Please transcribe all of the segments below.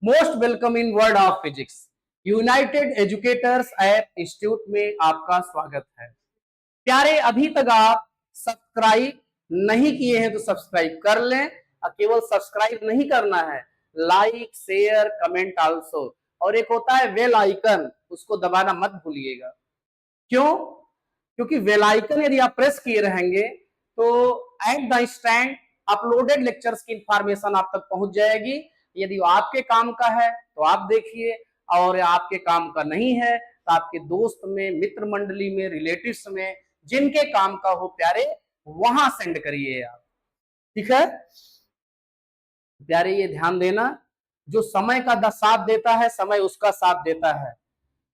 Most welcome in world of physics. United educators app institute में आपका स्वागत है। प्यारे, अभी तक आप सब्सक्राइब नहीं किए हैं तो सब्सक्राइब कर लें। और केवल सब्सक्राइब नहीं करना है, लाइक शेयर कमेंट आल्सो। और एक होता है बेल आइकन, उसको दबाना मत भूलिएगा। क्यों? क्योंकि बेल आइकन यदि आप प्रेस किए रहेंगे तो at the instant uploaded lectures की इंफॉर्मेशन आप तक पहुंच जाएगी। यदि आपके काम का है तो आप देखिए, और आपके काम का नहीं है तो आपके दोस्त में, मित्र मंडली में, रिलेटिव्स में, जिनके काम का हो प्यारे, वहां सेंड करिए आप। ठीक है प्यारे, ये ध्यान देना, जो समय का साथ देता है समय उसका साथ देता है,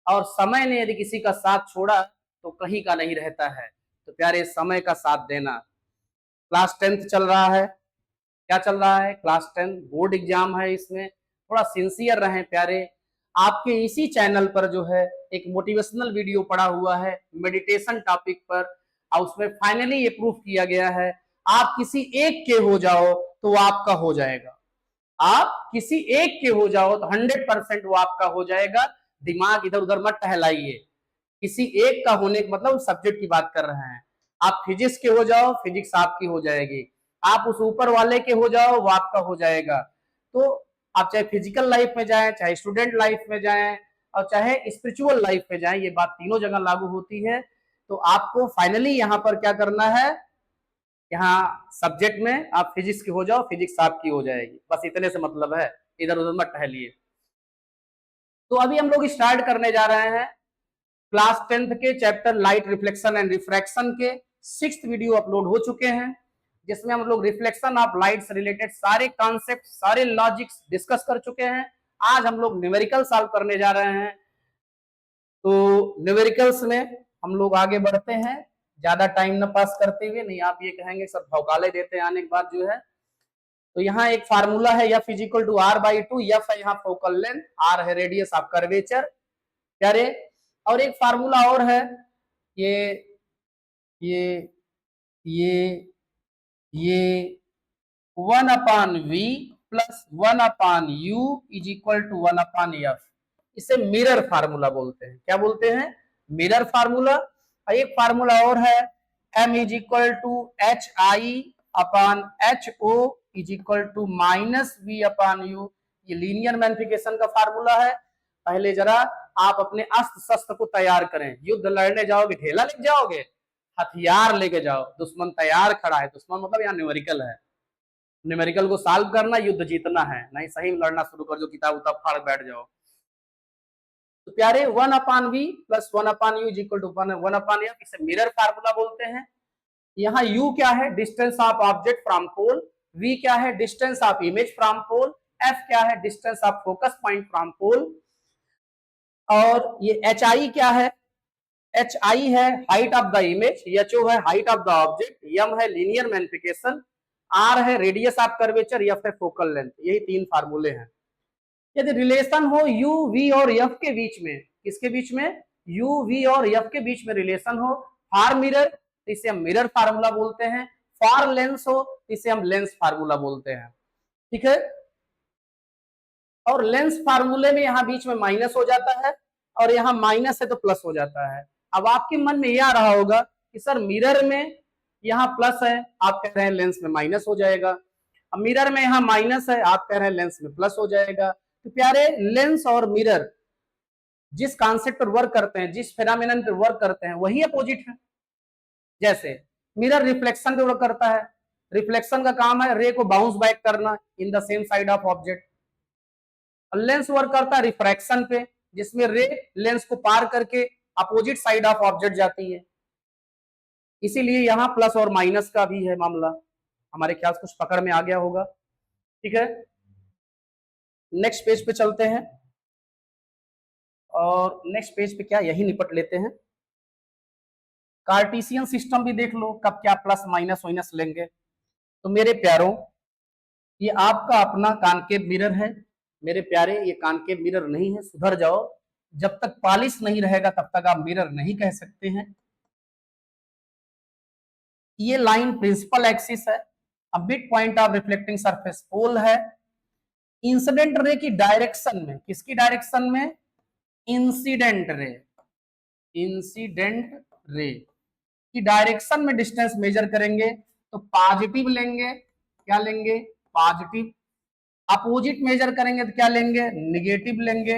और समय ने यदि किसी का साथ छोड़ा तो कहीं का नहीं रहता है। तो प्यारे, समय का साथ देना। क्लास 10th चल रहा है। क्या चल रहा है? क्लास 10 बोर्ड एग्जाम है। इसमें थोड़ा सिंसियर रहें प्यारे। आपके इसी चैनल पर जो है एक मोटिवेशनल वीडियो पड़ा हुआ है मेडिटेशन टॉपिक पर, और उसमें फाइनली ये प्रूफ किया गया है, आप किसी एक के हो जाओ तो आपका हो जाएगा। आप किसी एक के हो जाओ तो 100% वो आपका हो जाएगा। दिमाग इधर उधर मत टहलाइए। किसी एक का होने का मतलब सब्जेक्ट की बात कर रहे हैं। आप फिजिक्स के हो जाओ, फिजिक्स आपकी हो जाएगी। आप उस ऊपर वाले के हो जाओ, वो आपका हो जाएगा। तो आप चाहे फिजिकल लाइफ में जाएं, चाहे स्टूडेंट लाइफ में जाएं, और चाहे स्पिरिचुअल लाइफ में जाएं, ये बात तीनों जगह लागू होती है। तो आपको फाइनली यहाँ पर क्या करना है, यहाँ सब्जेक्ट में आप फिजिक्स की हो जाओ, फिजिक्स आपकी हो जाएगी। बस इतने से मतलब है, इधर उधर मत टहलिए। तो अभी हम लोग स्टार्ट करने जा रहे हैं क्लास 10th के chapter light reflection and refraction के 6th वीडियो अपलोड हो चुके हैं, जिसमें हम लोग रिफ्लेक्शन ऑफ लाइट से रिलेटेड सारे कॉन्सेप्ट, सारे लॉजिक्स डिस्कस कर चुके हैं। आज हम लोग न्यूमेरिकल सॉल्व करने जा रहे हैं। तो न्यूमेरिकल्स में हम लोग आगे बढ़ते हैं, ज्यादा टाइम न पास करते हुए। नहीं आप ये कहेंगे सर भौकाले देते हैं आने के बाद जो है। तो यहाँ एक फार्मूला है F is equal to R by two. F है यहाँ फोकल लेंथ, आर है रेडियस ऑफ कर्वेचर प्यारे। और एक फार्मूला और है, ये ये ये ये 1/v plus 1/u is equal to 1/f। इसे मिरर फार्मूला बोलते हैं। क्या बोलते हैं? Mirror formula. एक फार्मूला और है, m is equal to H I upon H O is equal to minus V upon U. ये लीनियर मैग्निफिकेशन का फार्मूला है। पहले जरा आप अपने अस्त्र शस्त्र को तैयार करें। युद्ध लड़ने जाओगे, ढेला लेके जाओगे, हथियार लेके जाओ। दुश्मन तैयार खड़ा है, दुश्मन मतलब यहाँ न्यूमेरिकल है। न्यूमेरिकल को सॉल्व करना, युद्ध जीतना है, नहीं सही में लड़ना शुरू कर दो, किताब उताब फाड़ बैठ जाओ। तो प्यारे 1/v plus 1/u is equal to 1/f, इसे मिरर फार्मूला बोलते हैं। यहाँ u क्या है? Distance of object from pole. v क्या है? Distance of image from pole. f क्या है? Distance of focus point from pole. और ये hi क्या है? hi है height of the image, ho है height of the object, m है लीनियर मैग्निफिकेशन, r है रेडियस ऑफ कर्वेचर, f है फोकल लेंथ। यही तीन फार्मूले हैं। यदि रिलेशन हो u, v और f के बीच में, किसके बीच में? u, v और f के बीच में रिलेशन हो फॉर मिरर, तो इसे हम मिरर फार्मूला बोलते हैं। फॉर लेंस हो तो इसे हम लेंस फार्मूला बोलते हैं। ठीक है। और लेंस फार्मूले में यहाँ बीच में माइनस हो जाता है, और यहाँ माइनस है तो प्लस हो जाता है। अब आपके मन में यह आ रहा होगा कि सर मिरर में यहाँ प्लस है, आप कह रहे हैं लेंस में माइनस हो जाएगा। अब मिरर में यहाँ माइनस है, आप कह रहे हैं लेंस में प्लस हो जाएगा। तो प्यारे, लेंस और मिरर जिस कॉन्सेप्ट पर वर्क करते हैं, जिस फेनोमेनन पर वर्क करते हैं, वही अपोजिट है। जैसे मिरर रिफ्लेक्शन पे वर्क करता है। रिफ्लेक्शन का काम है रे को बाउंस बैक करना in the same side of object. Lens work करता है रिफ्रैक्शन पे, जिसमें रे लेंस को पार करके अपोजिट साइड ऑफ ऑब्जेक्ट जाती है। इसीलिए यहां प्लस और माइनस का भी है मामला। हमारे ख्याल से कुछ पकड़ में आ गया होगा। ठीक है, नेक्स्ट पेज पे चलते हैं, और नेक्स्ट पेज पे क्या यही निपट लेते हैं। कार्टेशियन सिस्टम भी देख लो, कब क्या प्लस माइनस माइनस लेंगे। तो मेरे प्यारों, ये आपका अपना कॉनकेव मिरर है। मेरे प्यारे, ये कॉनकेव मिरर नहीं है, सुधर जाओ। जब तक पॉलिश नहीं रहेगा तब तक आप मिरर नहीं कह सकते हैं। ये लाइन प्रिंसिपल एक्सिस है, अब mid point of reflecting surface pole है। इंसिडेंट रे की डायरेक्शन में, किसकी डायरेक्शन में? इंसिडेंट रे, इंसिडेंट रे की डायरेक्शन में डिस्टेंस मेजर करेंगे तो पॉजिटिव लेंगे, क्या लेंगे? पॉजिटिव। अपोजिट मेजर करेंगे तो क्या लेंगे? निगेटिव लेंगे।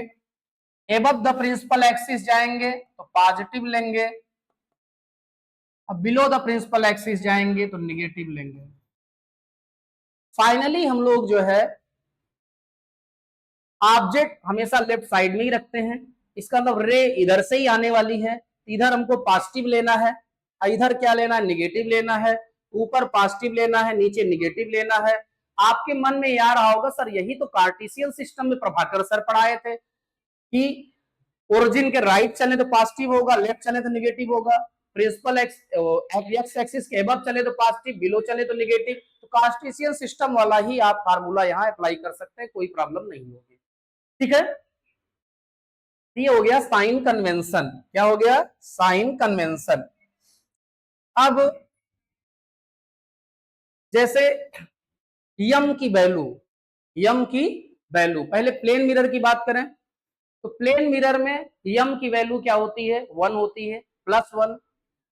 एबव द प्रिंसिपल एक्सिस जाएंगे तो पॉजिटिव लेंगे, अब बिलो द प्रिंसिपल एक्सिस जाएंगे तो निगेटिव लेंगे। फाइनली हम लोग जो है ऑब्जेक्ट हमेशा लेफ्ट साइड में ही रखते हैं, इसका मतलब रे इधर से ही आने वाली है, इधर हमको पॉजिटिव लेना है, इधर क्या लेना है? निगेटिव लेना है। ऊपर पॉजिटिव लेना है, नीचे निगेटिव लेना है। आपके मन में आ रहा होगा सर यही तो कार्टेशियन सिस्टम में प्रभाकर सर पढ़ाए थे कि ओरिजिन के राइट चले तो पॉजिटिव होगा, लेफ्ट चले तो निगेटिव होगा, प्रिंसिपल एक्स एक्सिस के अबव चले तो पॉजिटिव, बिलो चले तो निगेटिव। तो कार्टेशियन सिस्टम वाला ही आप फार्मूला यहाँ अप्लाई कर सकते हैं, कोई प्रॉब्लम नहीं होगी। ठीक है, ये हो गया साइन कन्वेंशन। क्या हो गया? Sign convention. अब जैसे यम की वैल्यू, यम की वैल्यू, पहले प्लेन मिरर की बात करें तो प्लेन मिरर में यम की वैल्यू क्या होती है? 1 होती है, +1।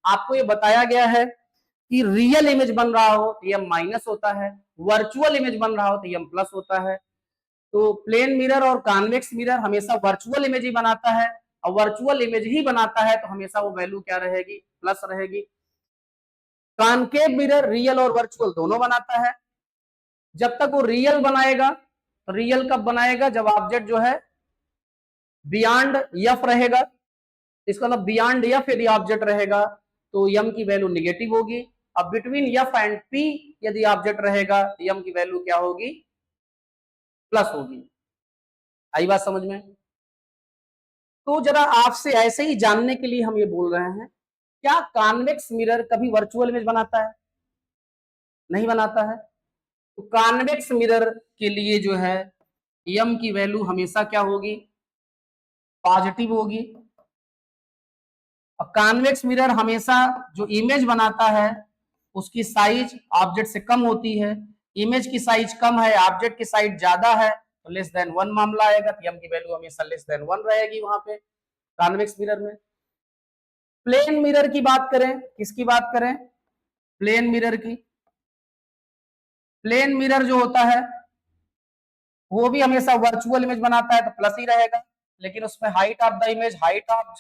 आपको ये बताया गया है कि रियल इमेज बन रहा हो तो यम माइनस होता है, वर्चुअल इमेज बन रहा हो तो यम प्लस होता है। तो प्लेन मिरर और कॉन्वेक्स मिरर हमेशा वर्चुअल इमेज ही बनाता है, और वर्चुअल इमेज ही बनाता है तो हमेशा वो वैल्यू क्या रहेगी? प्लस रहेगी। कॉनकेव मिरर रियल और वर्चुअल दोनों बनाता है। जब तक वो रियल बनाएगा, तो रियल कब बनाएगा? जब ऑब्जेक्ट जो है बियॉन्ड एफ रहेगा, इसका मतलब बियॉन्ड एफ यदि ऑब्जेक्ट रहेगा तो यम की वैल्यू निगेटिव होगी। अब बिटवीन एफ एंड पी यदि ऑब्जेक्ट रहेगा तो यम की वैल्यू क्या होगी? प्लस होगी। आई बात समझ में? तो जरा आपसे ऐसे ही जानने के लिए हम ये बोल रहे हैं, क्या कॉन्वेक्स मिरर कभी वर्चुअल इमेज बनाता है? नहीं बनाता है। तो कॉन्वेक्स मिरर के लिए जो है यम की वैल्यू हमेशा क्या होगी? पॉजिटिव होगी। अब कॉन्वेक्स मिरर हमेशा जो इमेज बनाता है उसकी साइज ऑब्जेक्ट से कम होती है। इमेज की साइज कम है, ऑब्जेक्ट की साइज ज्यादा है तो लेस देन 1 मामला आएगा, तो यम की वैल्यू हमेशा लेस देन 1 रहेगी वहां पे कॉन्वेक्स मिरर में। प्लेन मिरर की बात करें, किसकी बात करें? प्लेन मिरर की। प्लेन मिरर जो होता है वो भी हमेशा वर्चुअल इमेज बनाता है तो प्लस ही रहेगा, लेकिन उसमें height of the image, height of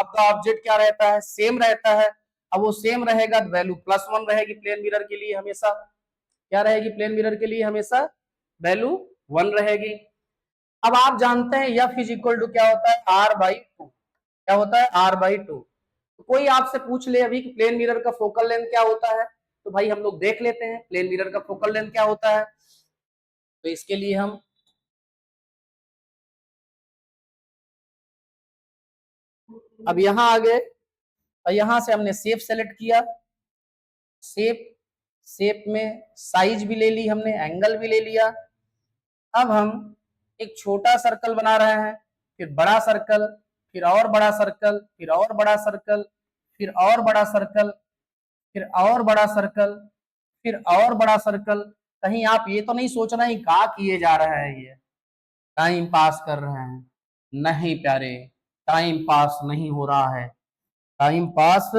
the object क्या रहता है? सेम रहता है। अब वो सेम रहेगा तो वैल्यू +1 रहेगी प्लेन मिरर के लिए हमेशा। क्या रहेगी प्लेन मिरर के लिए? हमेशा वैल्यू 1 रहेगी। अब आप जानते हैं एफ इज इक्वल टू क्या होता है? R/2। क्या होता है? R/2। तो कोई आपसे पूछ ले अभी कि प्लेन मिरर का फोकल लेंथ क्या होता है, तो भाई हम लोग देख लेते हैं प्लेन मिरर का फोकल लेंथ क्या होता है। तो इसके लिए हम अब यहां आ गए और यहां से हमने शेप सेलेक्ट किया। शेप, शेप में साइज भी ले ली हमने, एंगल भी ले लिया। अब हम एक छोटा सर्कल बना रहे हैं, फिर बड़ा सर्कल, फिर और बड़ा सर्कल, फिर और बड़ा सर्कल, फिर और बड़ा सर्कल, फिर और बड़ा सर्कल, फिर और बड़ा सर्कल। कहीं आप ये तो नहीं सोच रहे हैं क्या किए जा रहे हैं, ये टाइम पास कर रहे हैं? नहीं प्यारे, टाइम पास नहीं हो रहा है, टाइम पास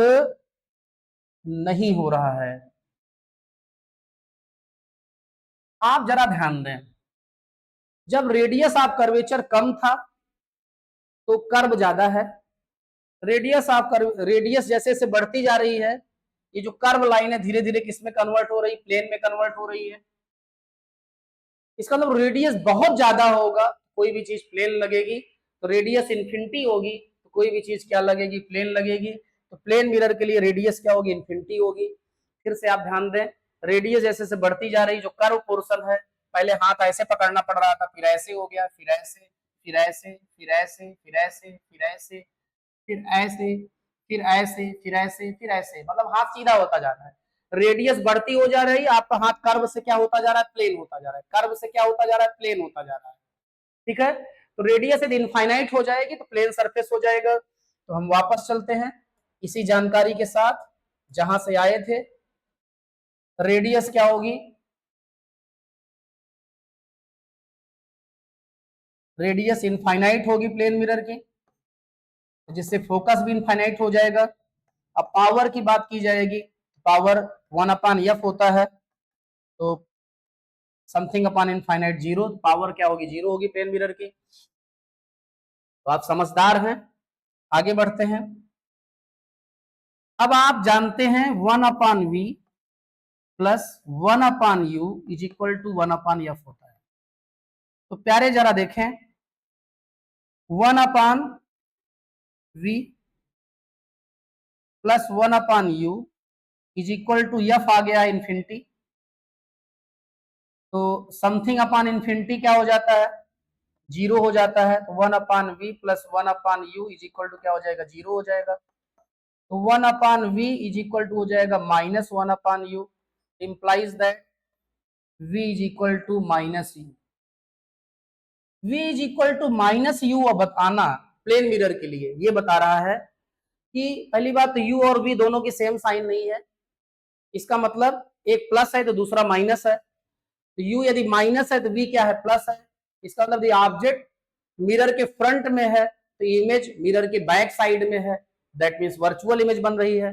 नहीं हो रहा है। आप जरा ध्यान दें, जब रेडियस ऑफ कर्वेचर कम था तो कर्व ज्यादा है। रेडियस जैसे जैसे बढ़ती जा रही है, ये जो कर्व लाइन है धीरे धीरे किस में कन्वर्ट हो रही? प्लेन में कन्वर्ट हो रही है। इसका मतलब रेडियस बहुत ज्यादा होगा कोई भी चीज प्लेन लगेगी, तो रेडियस इन्फिनिटी होगी तो कोई भी चीज क्या लगेगी? प्लेन लगेगी। तो प्लेन मिरर के लिए रेडियस क्या होगी? इन्फिनिटी होगी। फिर से आप ध्यान दें, रेडियस जैसे जैसे बढ़ती जा रही, जो कर्व पोर्शन है, पहले हाथ ऐसे पकड़ना पड़ रहा था, फिर ऐसे हो गया, फिर ऐसे, फिर ऐसे, फिर ऐसे, फिर ऐसे, फिर ऐसे, फिर ऐसे, फिर ऐसे, फिर ऐसे, फिर ऐसे, मतलब हाथ सीधा होता जा रहा है। रेडियस बढ़ती हो जा रही, आपका हाथ कर्व से क्या होता जा रहा है? प्लेन होता जा रहा है। कर्व से क्या होता जा रहा है? प्लेन होता जा रहा है। ठीक है, तो रेडियस यदि इनफाइनाइट हो जाएगी तो प्लेन सरफेस हो जाएगा। तो हम वापस चलते हैं इसी जानकारी के साथ जहां से आए थे। रेडियस क्या होगी? रेडियस इनफाइनाइट होगी प्लेन मिरर की, जिससे फोकस भी इनफाइनाइट हो जाएगा। अब पावर की बात की जाएगी, पावर 1/f होता है, तो something upon infinite zero, power क्या होगी, जीरो होगी प्लेन मिरर की। तो आप समझदार हैं, आगे बढ़ते हैं। अब आप जानते हैं 1/v plus 1/u is equal to 1/f होता है। तो प्यारे जरा देखें, 1/v plus 1/u is equal to F आ गया इन्फिनिटी। तो समथिंग अपॉन इन्फिनिटी क्या हो जाता है, जीरो हो जाता है। तो 1/v plus 1/u is equal to क्या हो जाएगा, जीरो हो जाएगा। तो 1/v इज इक्वल टू हो जाएगा -1/u, implies that v is equal to -u। v is equal to -u बताना प्लेन मिरर के लिए ये बता रहा है कि पहली बात तो u और v दोनों की सेम साइन नहीं है। इसका मतलब एक प्लस है तो दूसरा माइनस है। तो u यदि माइनस है तो v क्या है, प्लस है। इसका मतलब ये ऑब्जेक्ट मिरर के फ्रंट में है तो इमेज मिरर के बैक साइड में है, दैट मींस वर्चुअल इमेज बन रही है।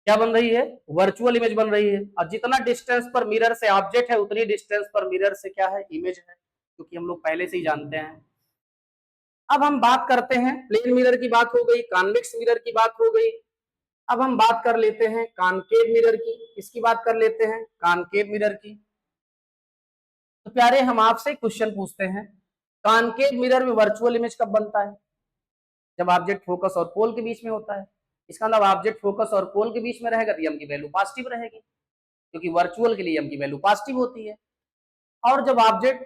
क्या बन रही है, वर्चुअल इमेज बन रही है। और जितना डिस्टेंस पर मिरर से ऑब्जेक्ट है उतनी डिस्टेंस पर मिरर से क्या है, इमेज है, क्योंकि हम लोग पहले से ही जानते हैं। अब हम बात करते हैं, प्लेन मिरर की बात हो गई, कॉन्वेक्स मिरर की बात हो गई। अब हम बात कर लेते हैं कॉनकेव मिरर की। इसकी बात कर लेते हैं कॉनकेव मिरर की। तो प्यारे हम आपसे क्वेश्चन पूछते हैं, कॉनकेव मिरर में वर्चुअल इमेज कब बनता है, जब ऑब्जेक्ट फोकस और पोल के बीच में होता है। इसका मतलब ऑब्जेक्ट फोकस और पोल के बीच में रहेगा तो एम की वैल्यू पॉजिटिव रहेगी, क्योंकि वर्चुअल के लिए एम की वैल्यू पॉजिटिव होती है। और जब ऑब्जेक्ट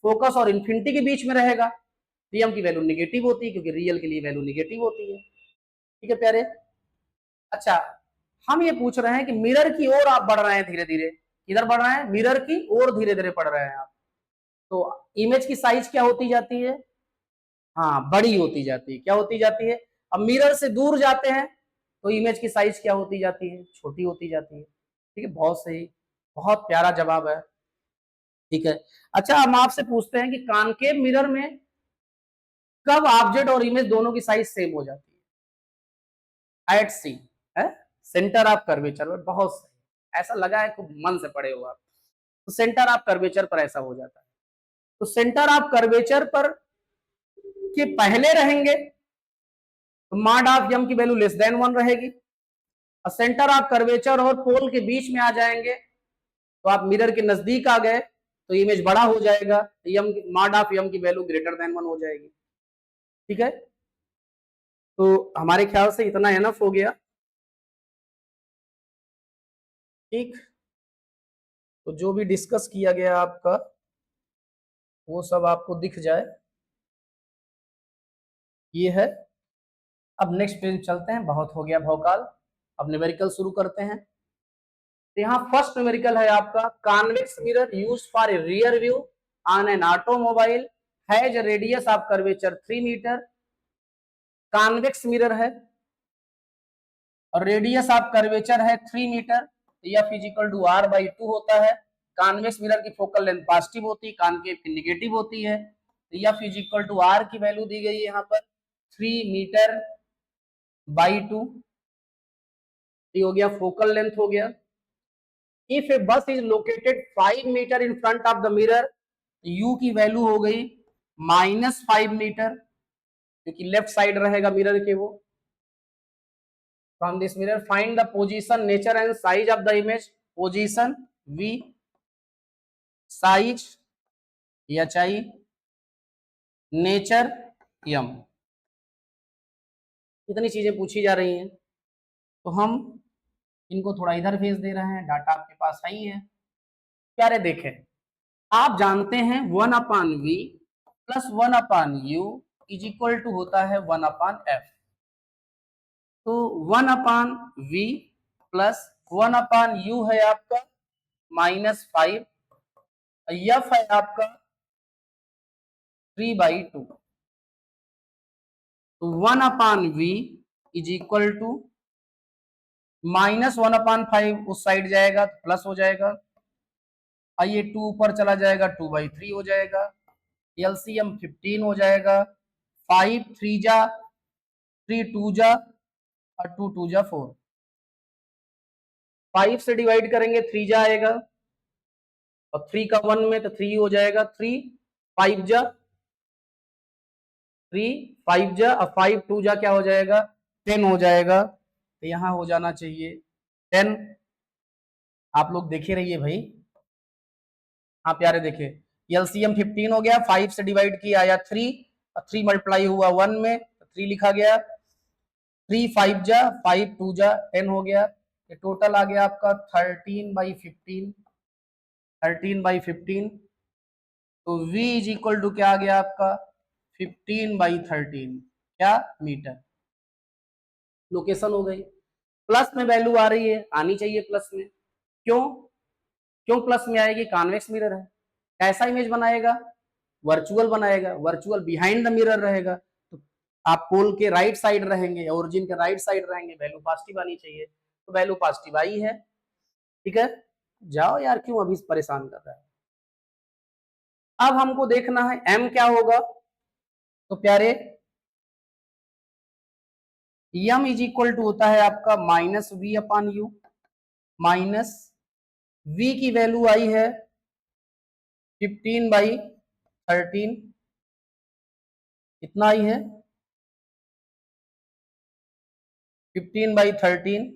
फोकस और इंफिनिटी के बीच में रहेगा तो एम की वैल्यू निगेटिव होती है, क्योंकि रियल के लिए वैल्यू निगेटिव होती है। ठीक है प्यारे। अच्छा, हम ये पूछ रहे हैं कि मिरर की ओर आप बढ़ रहे हैं धीरे धीरे, किधर बढ़ रहे हैं, मिरर की ओर धीरे धीरे बढ़ रहे हैं आप, तो इमेज की साइज क्या होती जाती है, हाँ बड़ी होती जाती है। क्या होती जाती है, अब मिरर से दूर जाते हैं तो इमेज की साइज क्या होती जाती है, छोटी होती जाती है। ठीक है, बहुत सही, बहुत प्यारा जवाब है। ठीक है। अच्छा, हम आपसे पूछते हैं कि कॉनकेव मिरर में कब ऑब्जेक्ट और इमेज दोनों की साइज सेम हो जाती है, एट सी है सेंटर ऑफ कर्वेचर में। बहुत सही, ऐसा लगा है खूब मन से पढ़े हो आप। तो सेंटर ऑफ कर्वेचर पर ऐसा हो जाता है। तो सेंटर ऑफ कर्वेचर पर के पहले रहेंगे तो मॉड ऑफ एम की वैल्यू लेस देन 1 रहेगी, और सेंटर ऑफ कर्वेचर और पोल के बीच में आ जाएंगे तो आप मिरर के नजदीक आ गए तो इमेज बड़ा हो जाएगा, तो एम मॉड ऑफ एम की वैल्यू ग्रेटर देन 1 हो जाएगी। ठीक है, तो हमारे ख्याल से इतना एनफ हो गया। ठीक, तो जो भी डिस्कस किया गया आपका वो सब आपको दिख जाए, ये है। अब नेक्स्ट पेज चलते हैं, बहुत हो गया भौकाल, अब न्यूमेरिकल शुरू करते हैं। तो यहाँ फर्स्ट न्यूमेरिकल है आपका, convex mirror used for a rear view on an automobile has radius of curvature 3 metre. Convex mirror है और रेडियस ऑफ कर्वेचर है 3 मीटर, तो F is equal to R by 2 होता है। कॉन्वेक्स मिरर की focal length positive होती है, concave की निगेटिव होती है। तो F is equal to R की वैल्यू दी गई है यहाँ पर 3 मीटर बाई 2, ये हो गया फोकल लेंथ हो गया। If a bus is located 5 metre in front of the mirror, u की वैल्यू हो गई -5 मीटर, क्योंकि लेफ्ट साइड रहेगा मिरर के वो। From this mirror find the position, nature and size of the image. Position v, size H I, nature m, इतनी चीजें पूछी जा रही हैं। तो हम इनको थोड़ा इधर भेज दे रहे हैं, डाटा आपके पास आई है। प्यारे देखें, आप जानते हैं 1/v plus 1/u is equal to होता है 1/f। तो 1/v प्लस 1/u है आपका -5, f है आपका 3/2। तो 1/v इज इक्वल टू -1/5, उस साइड जाएगा तो प्लस हो जाएगा, और ये 2 ऊपर चला जाएगा 2/3 हो जाएगा। एलसीएम 15 हो जाएगा, 5 3 जा 3 2 जा और 2 2 जा 4। 5 से डिवाइड करेंगे 3 जा आएगा और 3 का 1 में तो 3 हो जाएगा, 3 5 जा 3 5 जा और 5 2 जा क्या हो जाएगा 10 हो जाएगा। तो यहां हो जाना चाहिए 10। आप लोग देखे रहिए भाई। हाँ प्यारे देखे, एलसीएम 15 हो गया, 5 से डिवाइड किया आया 3 और 3 मल्टीप्लाई हुआ 1 में तो 3 लिखा गया, 3 5 जा 5 2 जा 10 हो गया। ये टोटल आ गया आपका 13/15, 13/15। तो v इज इक्वल टू क्या आ गया आपका 15/13 क्या मीटर। लोकेशन हो गई, प्लस में वैल्यू आ रही है, आनी चाहिए प्लस में। क्यों क्यों प्लस में आएगी? कॉन्वेक्स मिरर है। कैसा इमेज बनाएगा? वर्चुअल बनाएगा, वर्चुअल बिहाइंड द मिरर रहेगा। तो आप पोल के राइट साइड रहेंगे, ओरिजिन के राइट साइड रहेंगे, वैल्यू पॉजिटिव आनी चाहिए, तो वैल्यू पॉजिटिव आई है। ठीक है, जाओ यार, क्यों अभी परेशान कर रहा है। अब हमको देखना है m क्या होगा। तो प्यारे m इज इक्वल टू होता है आपका -v/u। माइनस v की वैल्यू आई है 15/13, कितना आई है 15/13।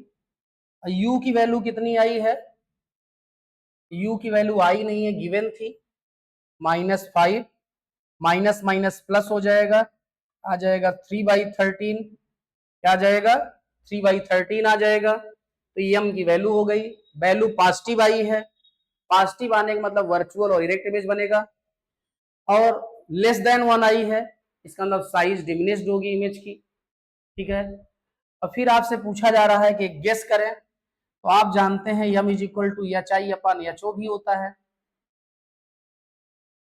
u की वैल्यू कितनी आई है? u की वैल्यू आई नहीं है, गिवन थी -5, माइनस माइनस प्लस हो जाएगा, आ जाएगा 3/13। क्या आ जाएगा 3/13 आ जाएगा। तो m की वैल्यू हो गई, वैल्यू पॉजिटिव आई है। पॉजिटिव आने का मतलब वर्चुअल और इरेक्ट इमेज बनेगा, और लेस देन 1 आई है, इसका मतलब साइज डिमिनिश्ड होगी इमेज की। ठीक है, और फिर आपसे पूछा जा रहा है कि गेस करें। तो आप जानते हैं m is equal to HI/HO भी होता है।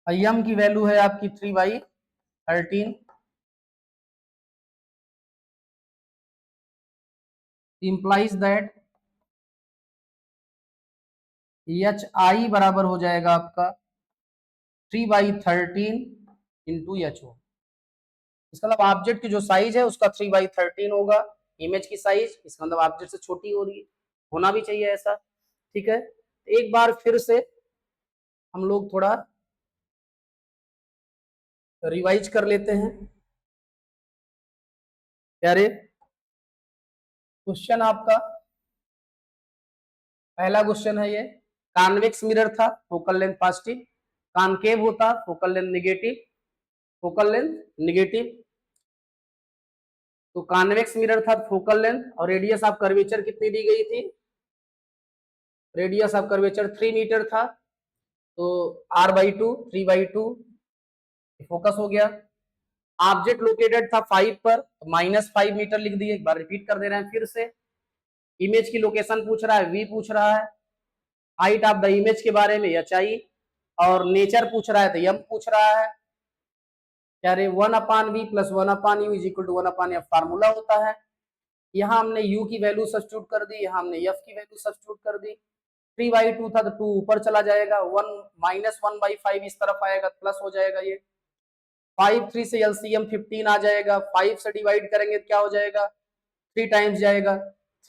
m की वैल्यू है आपकी 3/13, इंप्लाइज दैट HI बराबर हो जाएगा आपका 3/13 इंटू HO। इसका मतलब ऑब्जेक्ट की जो साइज है उसका 3/13 होगा, इमेज की साइज, इसका मतलब ऑब्जेक्ट से छोटी हो रही है, होना भी चाहिए ऐसा। ठीक है, एक बार फिर से हम लोग थोड़ा रिवाइज कर लेते हैं प्यारे। क्वेश्चन आपका पहला क्वेश्चन है ये, कॉन्वेक्स मिरर था, फोकल लेंथ पॉजिटिव, कॉनकेव होता focal length negative, focal length negative. तो कॉन्वेक्स मिरर था, फोकल लेंथ और रेडियस ऑफ कर्वेचर कितनी दी गई थी? रेडियस ऑफ कर्वेचर 3 मीटर था, तो r/2 3/2 फोकस हो गया। ऑब्जेक्ट लोकेटेड था 5 पर, -5 मीटर लिख दिए। एक बार रिपीट कर दे रहे हैं फिर से। इमेज की लोकेशन पूछ रहा है, v पूछ रहा है, हाइट ऑफ द इमेज के बारे में HI, और नेचर पूछ रहा है तो m पूछ रहा है। क्या रे 1/v plus 1/u is equal to 1/f formula होता है। यहाँ हमने u की वैल्यू सब्स्टिट्यूट कर दी, यहाँ हमने f की वैल्यू सब्स्टिट्यूट कर दी। 3/2 था तो 2 ऊपर चला जाएगा, 1 -1/5 इस तरफ आएगा, प्लस हो जाएगा ये। 5 3 से एलसीएम 15 आ जाएगा, 5 से डिवाइड करेंगे तो क्या हो जाएगा 3 टाइम्स जाएगा,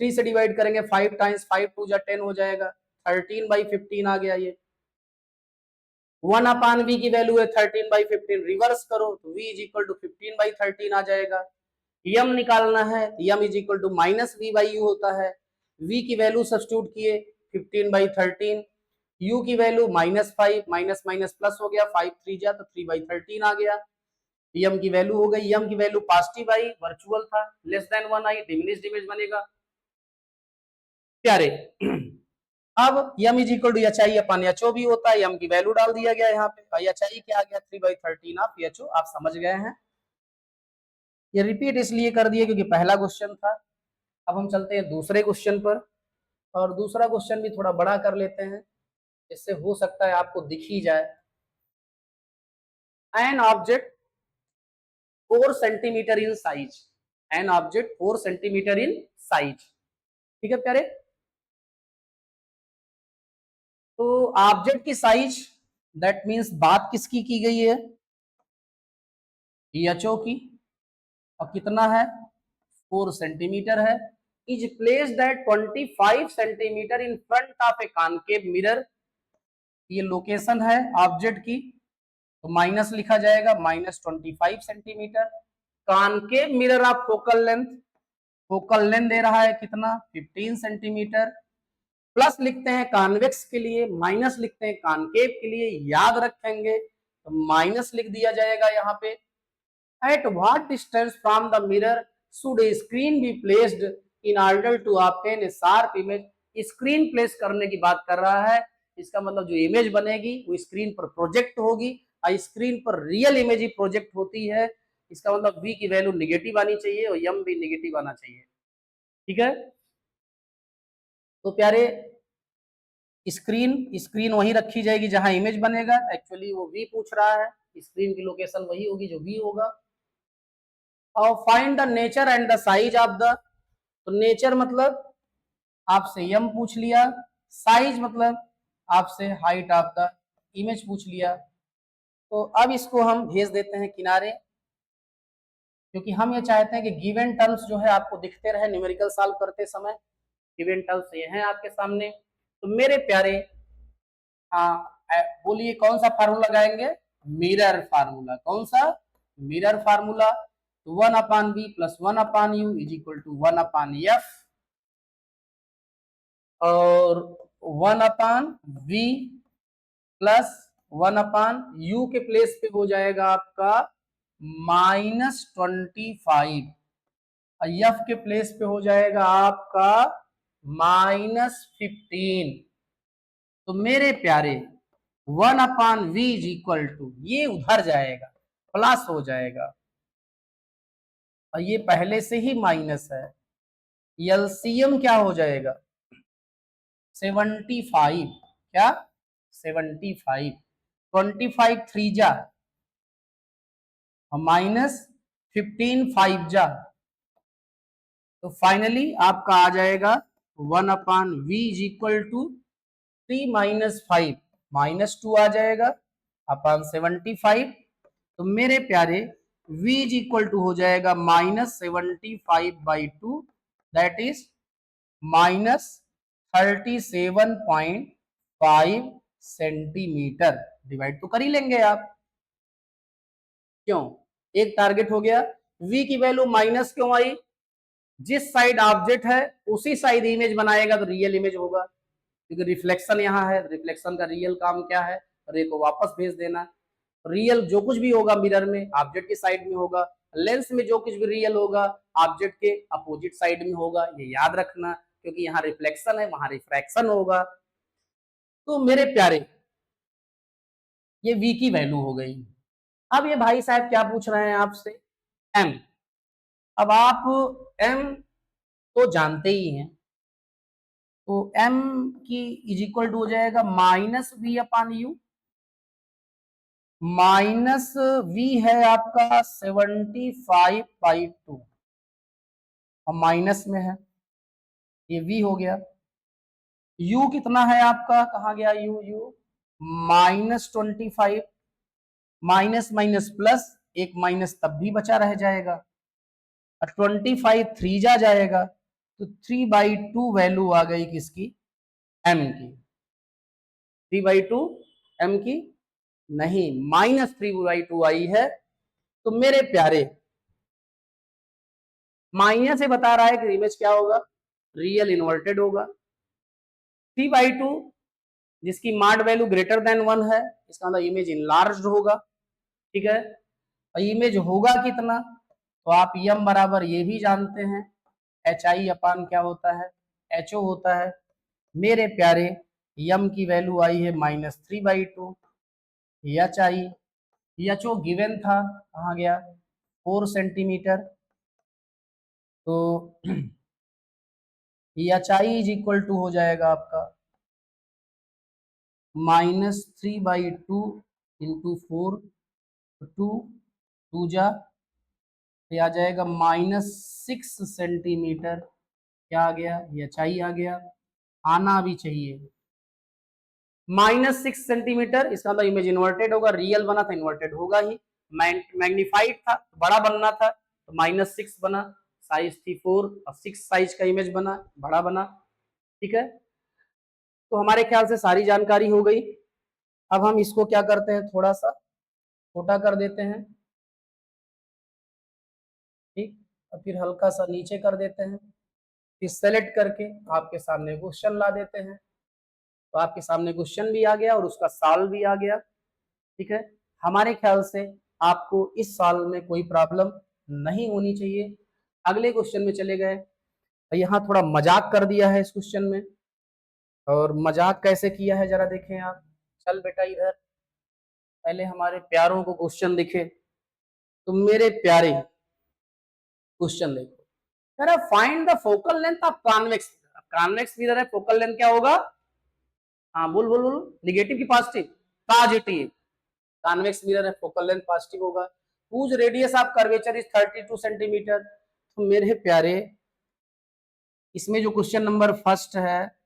3 से डिवाइड करेंगे 5 टाइम्स, 5 2 जा 10 हो जाएगा, 13/15 आ गया ये। 1/v की वैल्यू है 13/15, रिवर्स करो तो v इज इक्वल टू 15/13 आ जाएगा। m निकालना है, m is equal to -v/u होता है। v की वैल्यू सब्स्टिट्यूट किए 15/13, u की वैल्यू -5, माइनस माइनस प्लस हो गया, 5 3 जा तो 3/13 आ गया। m की वैल्यू हो गई, m की वैल्यू पॉजिटिव आई, वर्चुअल था, लेस देन 1 आई, डिमिनिश्ड इमेज बनेगा प्यारे। अब m is equal to HI/HO भी होता है, m की वैल्यू डाल दिया गया यहाँ पे, HI क्या आ गया 3/13 ऑफ HO, आप समझ गए हैं। ये रिपीट इसलिए कर दिए क्योंकि पहला क्वेश्चन था। अब हम चलते हैं दूसरे क्वेश्चन पर, और दूसरा क्वेश्चन भी थोड़ा बड़ा कर लेते हैं, इससे हो सकता है आपको दिख ही जाए। An object 4 centimetre in size, an object 4 centimetre in size. ठीक है प्यारे, तो ऑब्जेक्ट की साइज, दैट मींस बात किसकी की गई है? एचओ की, और कितना है 4 सेंटीमीटर है, is placed at 25 centimetre in front of a concave mirror. ये लोकेशन है ऑब्जेक्ट की, तो माइनस लिखा जाएगा -25 centimetre. Concave mirror of focal length दे रहा है कितना 15 सेंटीमीटर। प्लस लिखते हैं कॉन्वेक्स के लिए, माइनस लिखते हैं कॉनकेव के लिए, याद रखेंगे तो माइनस लिख दिया जाएगा यहाँ पे। At what distance from the mirror should a screen be placed in order to obtain a sharp image. Screen place करने की बात कर रहा है, इसका मतलब जो इमेज बनेगी वो स्क्रीन पर प्रोजेक्ट होगी, और स्क्रीन पर रियल इमेज ही प्रोजेक्ट होती है। इसका मतलब v की वैल्यू निगेटिव आनी चाहिए और m भी निगेटिव आना चाहिए। ठीक है, तो प्यारे स्क्रीन वहीं रखी जाएगी जहां इमेज बनेगा। एक्चुअली वो v पूछ रहा है, स्क्रीन की लोकेशन वही होगी जो v होगा। और find the nature and the size of the, तो नेचर मतलब आपसे m पूछ लिया, साइज मतलब आपसे हाइट ऑफ द इमेज पूछ लिया। तो अब इसको हम भेज देते हैं किनारे, क्योंकि हम ये चाहते हैं कि गिवन टर्म्स जो है आपको दिखते रहे न्यूमेरिकल सॉल्व करते समय। गिवन टर्म्स ये हैं आपके सामने। तो मेरे प्यारे, बोलिए कौन सा फार्मूला लगाएंगे, मिरर फार्मूला। कौन सा, मिरर फार्मूला। तो 1/v plus 1/u is equal to 1/f और 1/v प्लस 1/u के प्लेस पे हो जाएगा आपका -25, और f के प्लेस पे हो जाएगा आपका -15। तो मेरे प्यारे 1/v इज इक्वल टू, ये उधर जाएगा प्लस हो जाएगा, और ये पहले से ही माइनस है। एलसीएम क्या हो जाएगा 75, क्या 75, 25 3 जा -15 5 जा, तो फाइनली आपका आ जाएगा 1/v इज इक्वल टू 3 - 5 -2 आ जाएगा अपॉन 75। तो मेरे प्यारे v इज इक्वल टू हो जाएगा -75/2, दैट इज -37.5 सेंटीमीटर। डिवाइड तो कर ही लेंगे आप, क्यों, एक टारगेट हो गया। v की वैल्यू माइनस क्यों आई, जिस साइड ऑब्जेक्ट है उसी साइड इमेज बनाएगा तो रियल इमेज होगा, क्योंकि रिफ्लेक्शन यहाँ है। रिफ्लेक्शन का रियल काम क्या है, रे को वापस भेज देना। रियल जो कुछ भी होगा मिरर में ऑब्जेक्ट की साइड में होगा, लेंस में जो कुछ भी रियल होगा ऑब्जेक्ट के अपोजिट साइड में होगा, ये याद रखना, क्योंकि यहाँ रिफ्लेक्शन है वहां रिफ्रैक्शन होगा। तो मेरे प्यारे ये v की वैल्यू हो गई। अब ये भाई साहब क्या पूछ रहे हैं आपसे, m। अब आप m तो जानते ही हैं, तो m की इज इक्वल टू हो जाएगा -v/u, -v है आपका 75/2 और माइनस में है, ये v हो गया। u कितना है आपका, कहाँ गया u, -25, माइनस माइनस प्लस, एक माइनस तब भी बचा रह जाएगा, और 25 3 जा जाएगा, तो 3/2 वैल्यू आ गई किसकी, m की। 3/2 m की नहीं, -3/2 आई है। तो मेरे प्यारे माइनस से बता रहा है कि इमेज क्या होगा, रियल इन्वर्टेड होगा। 3/2 जिसकी मॉड वैल्यू ग्रेटर देन 1 है, इसका मतलब इमेज इनलार्ज्ड होगा। ठीक है, और इमेज होगा कितना, तो आप m बराबर ये भी जानते हैं, HI अपान क्या होता है, HO होता है। मेरे प्यारे m की वैल्यू आई है -3/2, HI, HO गिवन था, कहाँ गया 4 सेंटीमीटर, तो HI इज इक्वल टू हो जाएगा आपका -3/2 इंटू 4, 2 जा, ये आ जाएगा -6 सेंटीमीटर। क्या आ गया, HI आ गया, आना भी चाहिए -6 सेंटीमीटर। इसका मतलब इमेज इन्वर्टेड होगा, रियल बना था इन्वर्टेड होगा ही। मैग्निफाइड था, बड़ा बनना था, तो -6 बना, साइज थी 4 और 6 साइज का इमेज बना, बड़ा बना। ठीक है, तो हमारे ख्याल से सारी जानकारी हो गई। अब हम इसको क्या करते हैं, थोड़ा सा छोटा कर देते हैं, ठीक, और फिर हल्का सा नीचे कर देते हैं, फिर सेलेक्ट करके आपके सामने क्वेश्चन ला देते हैं। तो आपके सामने क्वेश्चन भी आ गया और उसका साल भी आ गया। ठीक है, हमारे ख्याल से आपको इस साल में कोई प्रॉब्लम नहीं होनी चाहिए। अगले क्वेश्चन में चले गए, यहाँ थोड़ा मजाक कर दिया है इस क्वेश्चन में, और मजाक कैसे किया है जरा देखें आप। चल बेटा इधर, पहले हमारे प्यारों को क्वेश्चन दिखे। तो मेरे प्यारे क्वेश्चन देखो, कह रहा find the focal length of convex. Convex mirror है, फोकल लेंथ क्या होगा? हाँ बोल बोल बोल, निगेटिव की पॉजिटिव? पॉजिटिव। कॉन्वेक्स मिरर है, फोकल लेंथ पॉजिटिव होगा। Whose radius of curvature is 32 centimetre. तो मेरे प्यारे, इसमें जो क्वेश्चन नंबर फर्स्ट है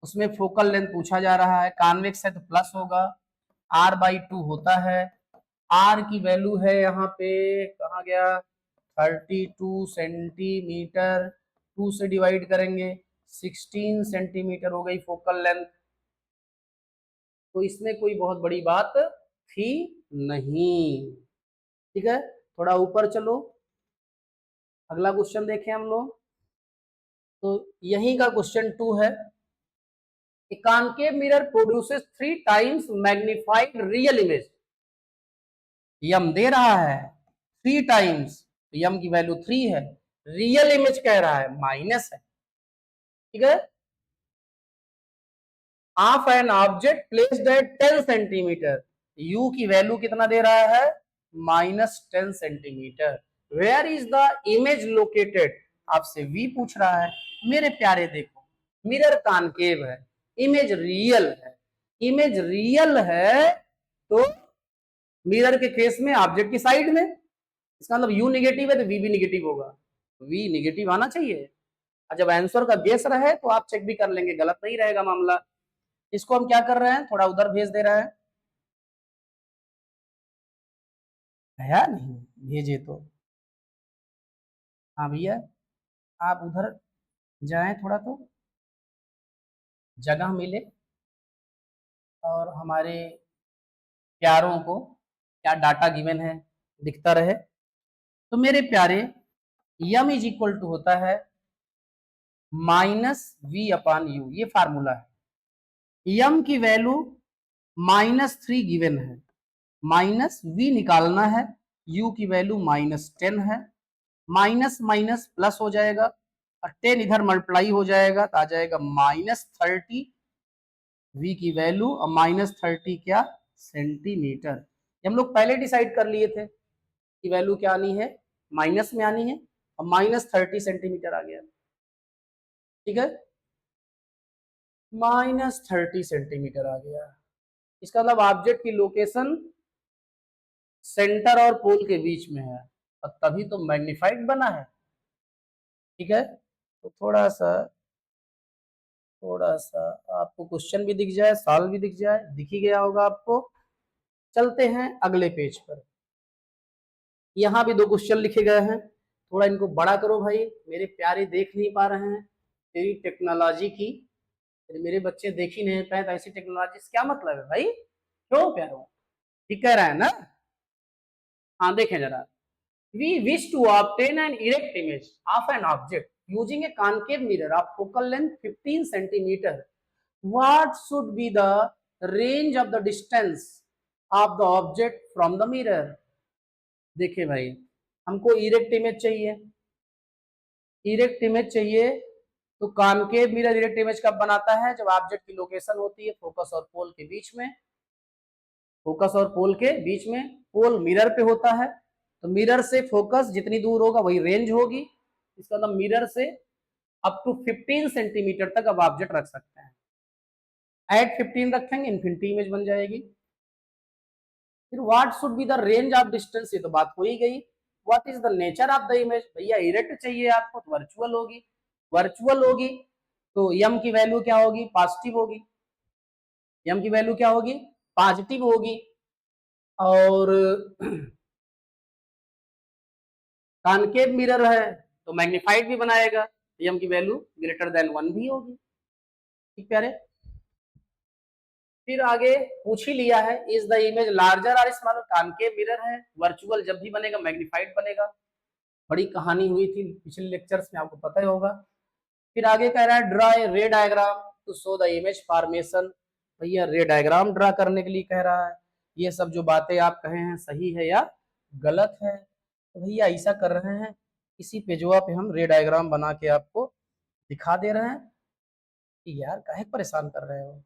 उसमें फोकल लेंथ पूछा जा रहा है, कॉन्वेक्स है तो प्लस होगा, r/2 होता है। r की वैल्यू है यहाँ पे, कहाँ गया, 32 सेंटीमीटर, 2 से डिवाइड करेंगे 16 सेंटीमीटर हो गई फोकल लेंथ। तो इसमें कोई बहुत बड़ी बात थी नहीं। ठीक है, थोड़ा ऊपर चलो, अगला क्वेश्चन देखें हम लोग। तो यही का क्वेश्चन 2 है, A concave mirror produces 3 times magnified real image। यम दे रहा है 3 टाइम्स, यम की वैल्यू 3 है, रियल इमेज कह रहा है माइनस है। ठीक है, of an object placed at 10 centimetre, u की वैल्यू कितना दे रहा है, -10 centimetre. Where is the image located, आपसे वी पूछ रहा है। मेरे प्यारे देखो, मिरर कॉनकेव है, इमेज रियल है, इमेज रियल है तो मिरर के केस में ऑब्जेक्ट की साइड में, इसका मतलब यू निगेटिव है तो वी भी निगेटिव होगा, वी निगेटिव आना चाहिए। और जब आंसर का गेस रहे तो आप चेक भी कर लेंगे, गलत नहीं रहेगा मामला। इसको हम क्या कर रहे हैं, थोड़ा उधर भेज दे रहा है नहीं, भेजे तो। हाँ भैया, आप उधर जाएं थोड़ा तो जगह मिले और हमारे प्यारों को क्या डाटा गिवन है दिखता रहे। तो मेरे प्यारे, यम इज इक्वल टू होता है -v/u, ये फार्मूला है। यम की वैल्यू -3 गिवन है, माइनस वी निकालना है, u की वैल्यू -10 है, माइनस माइनस प्लस हो जाएगा और 10 इधर मल्टीप्लाई हो जाएगा तो आ जाएगा -30 v की वैल्यू और -30 क्या, सेंटीमीटर। हम लोग पहले डिसाइड कर लिए थे कि वैल्यू क्या आनी है, माइनस में आनी है, और -30 सेंटीमीटर आ गया। ठीक है, -30 सेंटीमीटर आ गया। इसका मतलब ऑब्जेक्ट की लोकेशन सेंटर और पोल के बीच में है और तभी तो मैग्नीफाइड बना है। ठीक है, तो थोड़ा सा आपको क्वेश्चन भी दिख जाए, सॉल्व भी दिख जाए, दिख ही गया होगा आपको। चलते हैं अगले पेज पर, यहाँ भी 2 क्वेश्चन लिखे गए हैं, थोड़ा इनको बड़ा करो भाई, मेरे प्यारे देख नहीं पा रहे हैं तेरी टेक्नोलॉजी की, मेरे बच्चे देख ही नहीं पाए, तो ऐसी टेक्नोलॉजी से क्या मतलब है भाई, क्यों प्यारो, ठीक कह रहा है ना। हाँ देखें जरा, we wish to obtain an erect image of an object using a concave mirror of focal length 15 centimeter. What should be the range of the distance of the object from the mirror? देखिए भाई, हमको erect image चाहिए, erect image चाहिए, तो concave mirror erect image कब बनाता है, जब ऑब्जेक्ट की लोकेशन होती है फोकस और पोल के बीच में, फोकस और पोल के बीच में, पोल मिरर पे होता है, तो मिरर से फोकस जितनी दूर होगा वही रेंज होगी। इसका मतलब मिरर से अप टू 15 सेंटीमीटर तक अब ऑब्जेक्ट रख सकते हैं, एट 15 रखेंगे इन्फिनिटी इमेज बन जाएगी। फिर what should be the range of distance, ये तो बात हो ही गई। What is the nature of the image, भैया इरेक्ट चाहिए आपको तो वर्चुअल होगी, वर्चुअल होगी तो यम की वैल्यू क्या होगी, पॉजिटिव होगी, यम की वैल्यू क्या होगी, पॉजिटिव होगी। और कॉनकेव मिरर है तो मैग्नीफाइड भी बनाएगा, एम की वैल्यू ग्रेटर देन 1 भी होगी। ठीक प्यारे, फिर आगे पूछ ही लिया है, इज द इमेज लार्जर और स्मॉलर, कॉनकेव मिरर है, वर्चुअल जब भी बनेगा मैग्नीफाइड बनेगा, बड़ी कहानी हुई थी पिछले लेक्चर्स में, आपको पता ही होगा। फिर आगे कह रहा है draw a ray diagram to show the image formation, भैया रे डायग्राम ड्रा करने के लिए कह रहा है, ये सब जो बातें आप कहे हैं सही है या गलत है, तो भैया ऐसा कर रहे हैं, इसी पेजवा पे हम रे डायग्राम बना के आपको दिखा दे रहे हैं कि यार काहे परेशान कर रहे हो,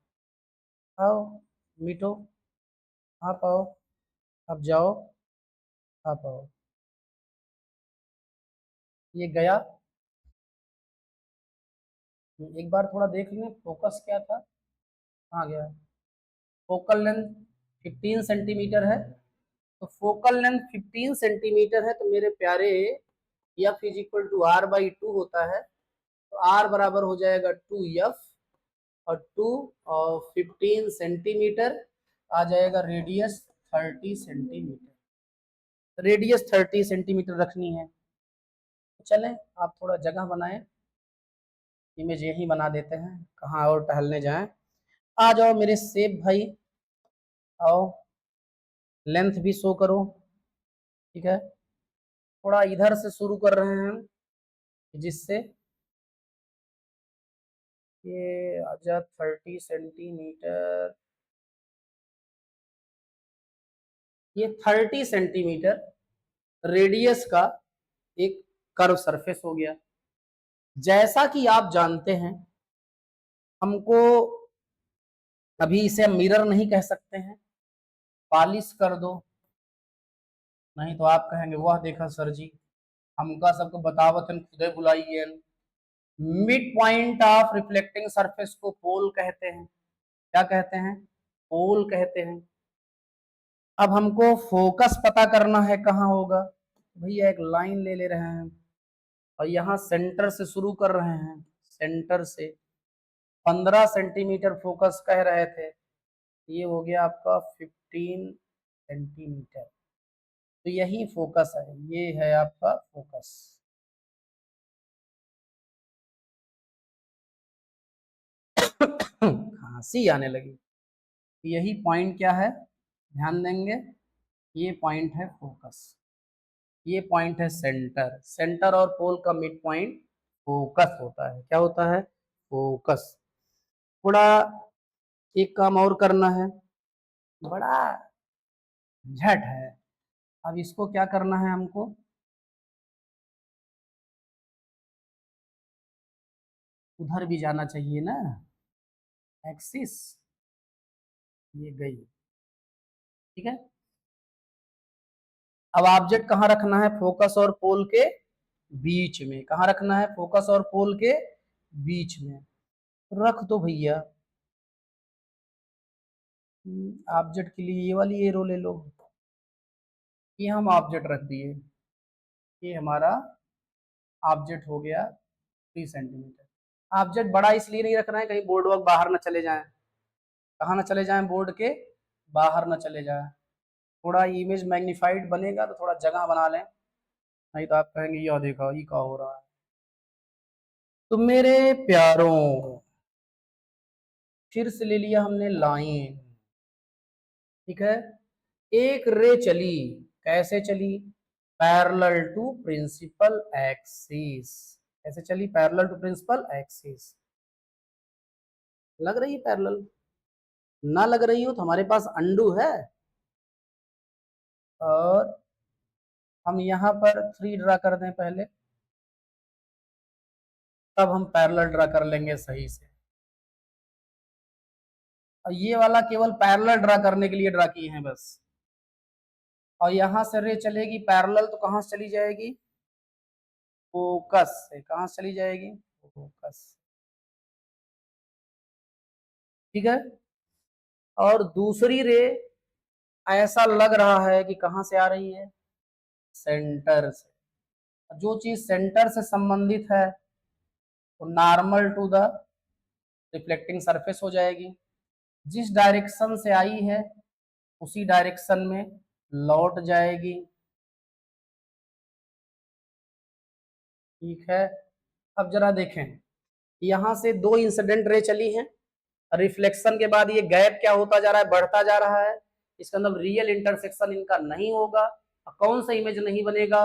आओ मीठो, आप आओ, आप जाओ, आप आओ, ये गया, एक बार थोड़ा देख लें फोकस क्या था, कहाँ गया, फोकल लेंथ 15 सेंटीमीटर है, तो फोकल लेंथ 15 सेंटीमीटर है, तो मेरे प्यारे F is equal to R by 2 होता है, तो आर बराबर हो जाएगा 2 एफ, और 2 और 15 सेंटीमीटर आ जाएगा रेडियस 30 सेंटीमीटर, रेडियस 30 सेंटीमीटर रखनी है। तो चलें आप थोड़ा जगह बनाएं, इमेज यही बना देते हैं, कहाँ और टहलने जाएं, आ जाओ मेरे सेब भाई, आओ लेंथ भी शो करो। ठीक है, थोड़ा इधर से शुरू कर रहे हैं हम, जिससे ये आजा 30 सेंटीमीटर, ये 30 सेंटीमीटर रेडियस का एक कर्व सरफेस हो गया। जैसा कि आप जानते हैं, हमको अभी इसे मिरर नहीं कह सकते हैं, पॉलिश कर दो, नहीं तो आप कहेंगे वाह देखा सर जी, हमका सबको बतावत खुदे बुलाइए। Mid point of reflecting surface को पोल कहते हैं, क्या कहते हैं, पोल कहते हैं। अब हमको फोकस पता करना है कहाँ होगा, भैया एक लाइन ले रहे हैं और यहाँ सेंटर से शुरू कर रहे हैं, सेंटर से 15 सेंटीमीटर फोकस कह रहे थे, ये हो गया आपका 15 सेंटीमीटर, तो यही फोकस है, ये है आपका फोकस। खांसी आने लगी, यही पॉइंट क्या है, ध्यान देंगे, ये पॉइंट है फोकस, ये पॉइंट है सेंटर, सेंटर और पोल का मिड पॉइंट फोकस होता है, क्या होता है, फोकस। थोड़ा एक काम और करना है, बड़ा झट है, अब इसको क्या करना है हमको, उधर भी जाना चाहिए ना, एक्सिस, ये गई, ठीक है। अब ऑब्जेक्ट कहाँ रखना है, फोकस और पोल के बीच में, कहाँ रखना है, फोकस और पोल के बीच में, रख दो भैया। ऑब्जेक्ट के लिए ये वाली एरो ले लो, ये हम ऑब्जेक्ट रख दिए, ये हमारा ऑब्जेक्ट हो गया 3 सेंटीमीटर। ऑब्जेक्ट बड़ा इसलिए नहीं रख रहे हैं कहीं बोर्ड वर्क बाहर ना चले जाए, कहाँ ना चले जाए, बोर्ड के बाहर ना चले जाए, थोड़ा इमेज मैग्नीफाइड बनेगा तो थोड़ा जगह बना लें, नहीं तो आप कहेंगे यह देखो ये क्या हो रहा है। तो मेरे प्यारों, फिर से ले लिया हमने लाइन, ठीक है, एक रे चली, कैसे चली, पैरेलल टू प्रिंसिपल एक्सिस, कैसे चली, पैरेलल टू प्रिंसिपल एक्सिस, लग रही है पैरेलल, ना लग रही हो तो हमारे पास अंडू है, और हम यहाँ पर 3 ड्रा कर दें पहले, तब हम पैरेलल ड्रा कर लेंगे सही से, और ये वाला केवल पैरेलल ड्रा करने के लिए ड्रा किए हैं बस, और यहां से रे चलेगी पैरेलल तो कहां से चली जाएगी, फोकस से, कहां से चली जाएगी, फोकस, ठीक है। और दूसरी रे ऐसा लग रहा है कि कहां से आ रही है, सेंटर से, जो चीज सेंटर से संबंधित है तो normal to the reflecting surface हो जाएगी, जिस डायरेक्शन से आई है उसी डायरेक्शन में लौट जाएगी, ठीक है, अब जरा देखें, यहां से दो इंसिडेंट रे चली हैं, रिफ्लेक्शन के बाद ये गैप क्या होता जा रहा है, बढ़ता जा रहा है। इसका मतलब रियल इंटरसेक्शन इनका नहीं होगा। कौन सा इमेज नहीं बनेगा,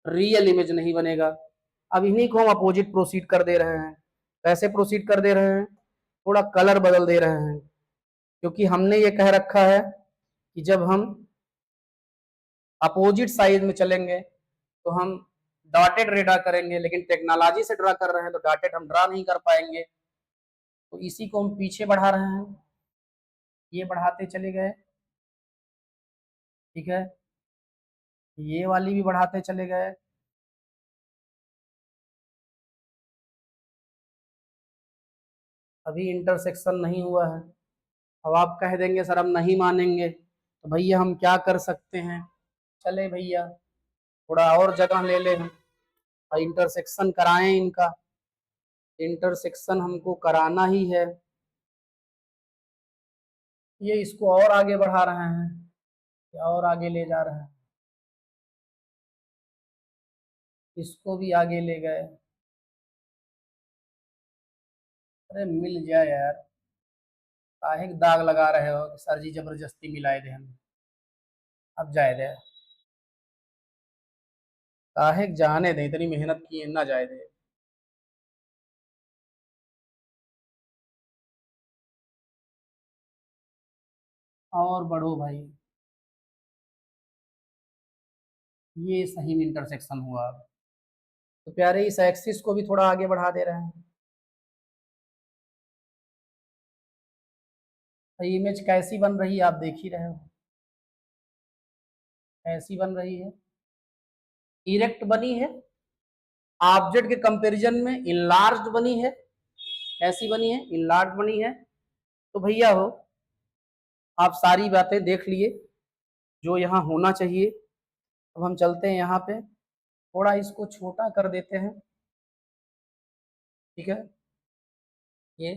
रियल इमेज नहीं बनेगा। अब इन्हीं को हम अपोजिट प्रोसीड कर दे रहे हैं। कैसे प्रोसीड कर दे रहे हैं, थोड़ा कलर बदल दे रहे हैं, क्योंकि हमने ये कह रखा है कि जब हम अपोजिट साइड में चलेंगे तो हम डॉटेड रे ड्रा करेंगे, लेकिन टेक्नोलॉजी से ड्रा कर रहे हैं तो डॉटेड हम ड्रा नहीं कर पाएंगे। तो इसी को हम पीछे बढ़ा रहे हैं, ये बढ़ाते चले गए, ठीक है, ये वाली भी बढ़ाते चले गए। अभी इंटरसेक्शन नहीं हुआ है। अब आप कह देंगे सर हम नहीं मानेंगे, तो भैया हम क्या कर सकते हैं, चले भैया थोड़ा और जगह ले ले हम और इंटरसेक्शन कराएं इनका। इंटरसेक्शन हमको कराना ही है। ये इसको और आगे बढ़ा रहे हैं, और आगे ले जा रहे हैं, इसको भी आगे ले गए। अरे मिल जाए यार, काहे के दाग लगा रहे हो कि सर जी जबरदस्ती मिलाए दे हम। अब जाए दे, काहे के जाने दे, इतनी मेहनत की है ना, जाए दे। और बढ़ो भाई, ये सही में इंटरसेक्शन हुआ। अब तो प्यारे इस एक्सिस को भी थोड़ा आगे बढ़ा दे रहे हैं। इमेज कैसी बन रही है आप देख ही रहे हो, ऐसी बन रही है, इरेक्ट बनी है, ऑब्जेक्ट के कंपैरिजन में इनलार्ज्ड बनी है। कैसी बनी है, इनलार्ज बनी है। तो भैया हो, आप सारी बातें देख लिए जो यहाँ होना चाहिए। अब हम चलते हैं यहाँ पे, थोड़ा इसको छोटा कर देते हैं, ठीक है। ये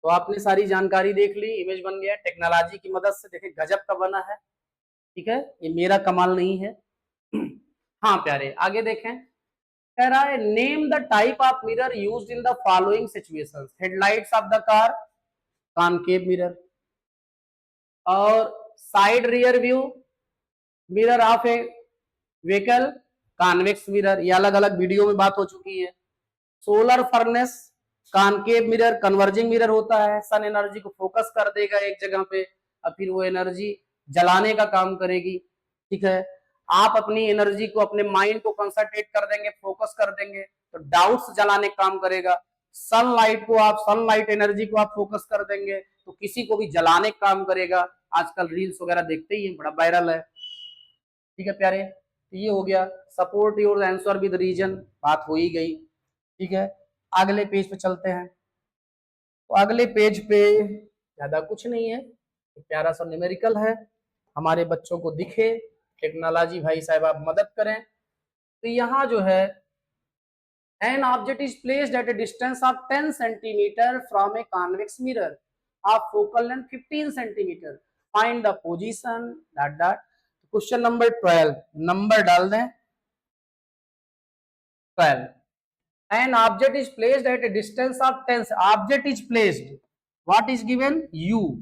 तो आपने सारी जानकारी देख ली, इमेज बन गया टेक्नोलॉजी की मदद से, देखे गजब का बना है, ठीक है, ये मेरा कमाल नहीं है। हाँ प्यारे, आगे देखें, कह रहा है name the type of mirror used in the following situations, headlights of the car, concave mirror, और side rear view mirror of a vehicle, convex mirror, ये अलग अलग वीडियो में बात हो चुकी है। Solar furnace, concave mirror converging mirror होता है, सन एनर्जी को फोकस कर देगा एक जगह पे और फिर वो एनर्जी जलाने का काम करेगी, ठीक है। आप अपनी एनर्जी को, अपने माइंड को कंसंट्रेट कर देंगे, फोकस कर देंगे तो डाउट्स जलाने का काम करेगा। सनलाइट को आप, सनलाइट एनर्जी को आप फोकस कर देंगे तो किसी को भी जलाने का काम करेगा। आजकल रील्स वगैरह देखते ही हैं, बड़ा वायरल है, ठीक है प्यारे। तो ये हो गया, support your answer with reason, बात हो ही गई, ठीक है। अगले पेज पे चलते हैं। तो अगले पेज पे ज्यादा कुछ नहीं है, प्यारा सा न्यूमेरिकल है, हमारे बच्चों को दिखे, टेक्नोलॉजी भाई साहब आप मदद करें। तो यहाँ जो है, an object is placed at a distance of 10 centimeter from a convex mirror of focal length 15 centimeter, find the position dot dot। Question number 12, number डाल दें 12। An object is placed at a distance of 10, object is placed, what is given, u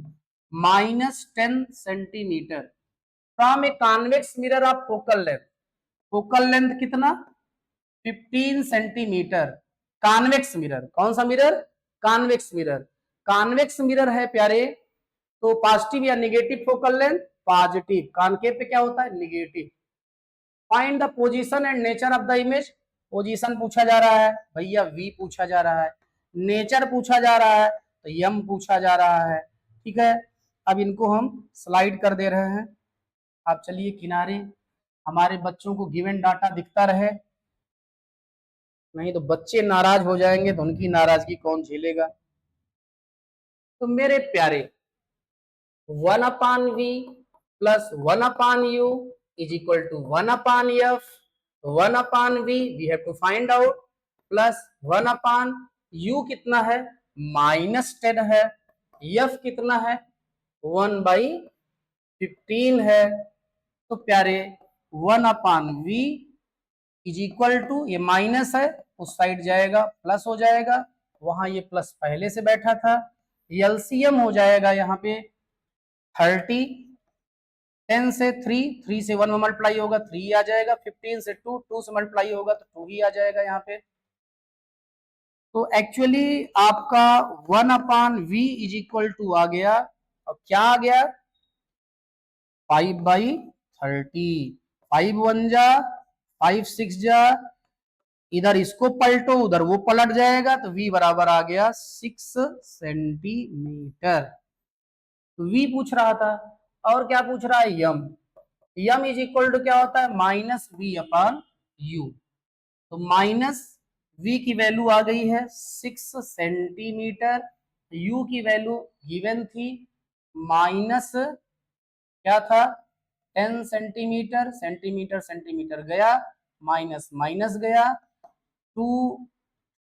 minus 10 centimeter from a convex mirror of focal length, focal length कितना, 15 centimetre. Convex mirror, कौन सा mirror, convex mirror. Convex mirror है प्यारे, तो positive या negative focal length, positive, concave पे क्या होता है, negative. Find the position and nature of the image, position पूछा जा रहा है भैया, वी पूछा जा रहा है, नेचर पूछा जा रहा है तो यम पूछा जा रहा है, ठीक है। अब इनको हम स्लाइड कर दे रहे हैं, आप चलिए किनारे, हमारे बच्चों को गिवन डाटा दिखता रहे, नहीं तो बच्चे नाराज हो जाएंगे तो उनकी नाराजगी कौन झेलेगा। तो मेरे प्यारे, 1/v plus 1/u is equal to 1/f, 1/v we have to find out, plus 1/u कितना है, -10 है, f कितना है, 1/15 है। तो प्यारे 1/v इज इक्वल टू, ये माइनस है उस साइड जाएगा प्लस हो जाएगा, वहां ये प्लस पहले से बैठा था, एलसीएम हो जाएगा यहाँ पे 30, 10 से 3, 3 से 1 में मल्टीप्लाई होगा 3 आ जाएगा, 15 से 2, 2 से मल्टीप्लाई होगा तो 2 ही आ जाएगा यहाँ पे। तो एक्चुअली आपका 1/v इज इक्वल टू आ गया, और क्या आ गया 5/30, 5 1 जा 5 6 जा, इधर इसको पलटो उधर वो पलट जाएगा, तो v बराबर आ गया 6 सेंटीमीटर। तो v पूछ रहा था, और क्या पूछ रहा है यम इज इक्वल टू क्या होता है -v/u। तो माइनस v की वैल्यू आ गई है 6 सेंटीमीटर, u की वैल्यू गिवन थी माइनस क्या था 10 सेंटीमीटर, सेंटीमीटर सेंटीमीटर गया, माइनस माइनस गया, 2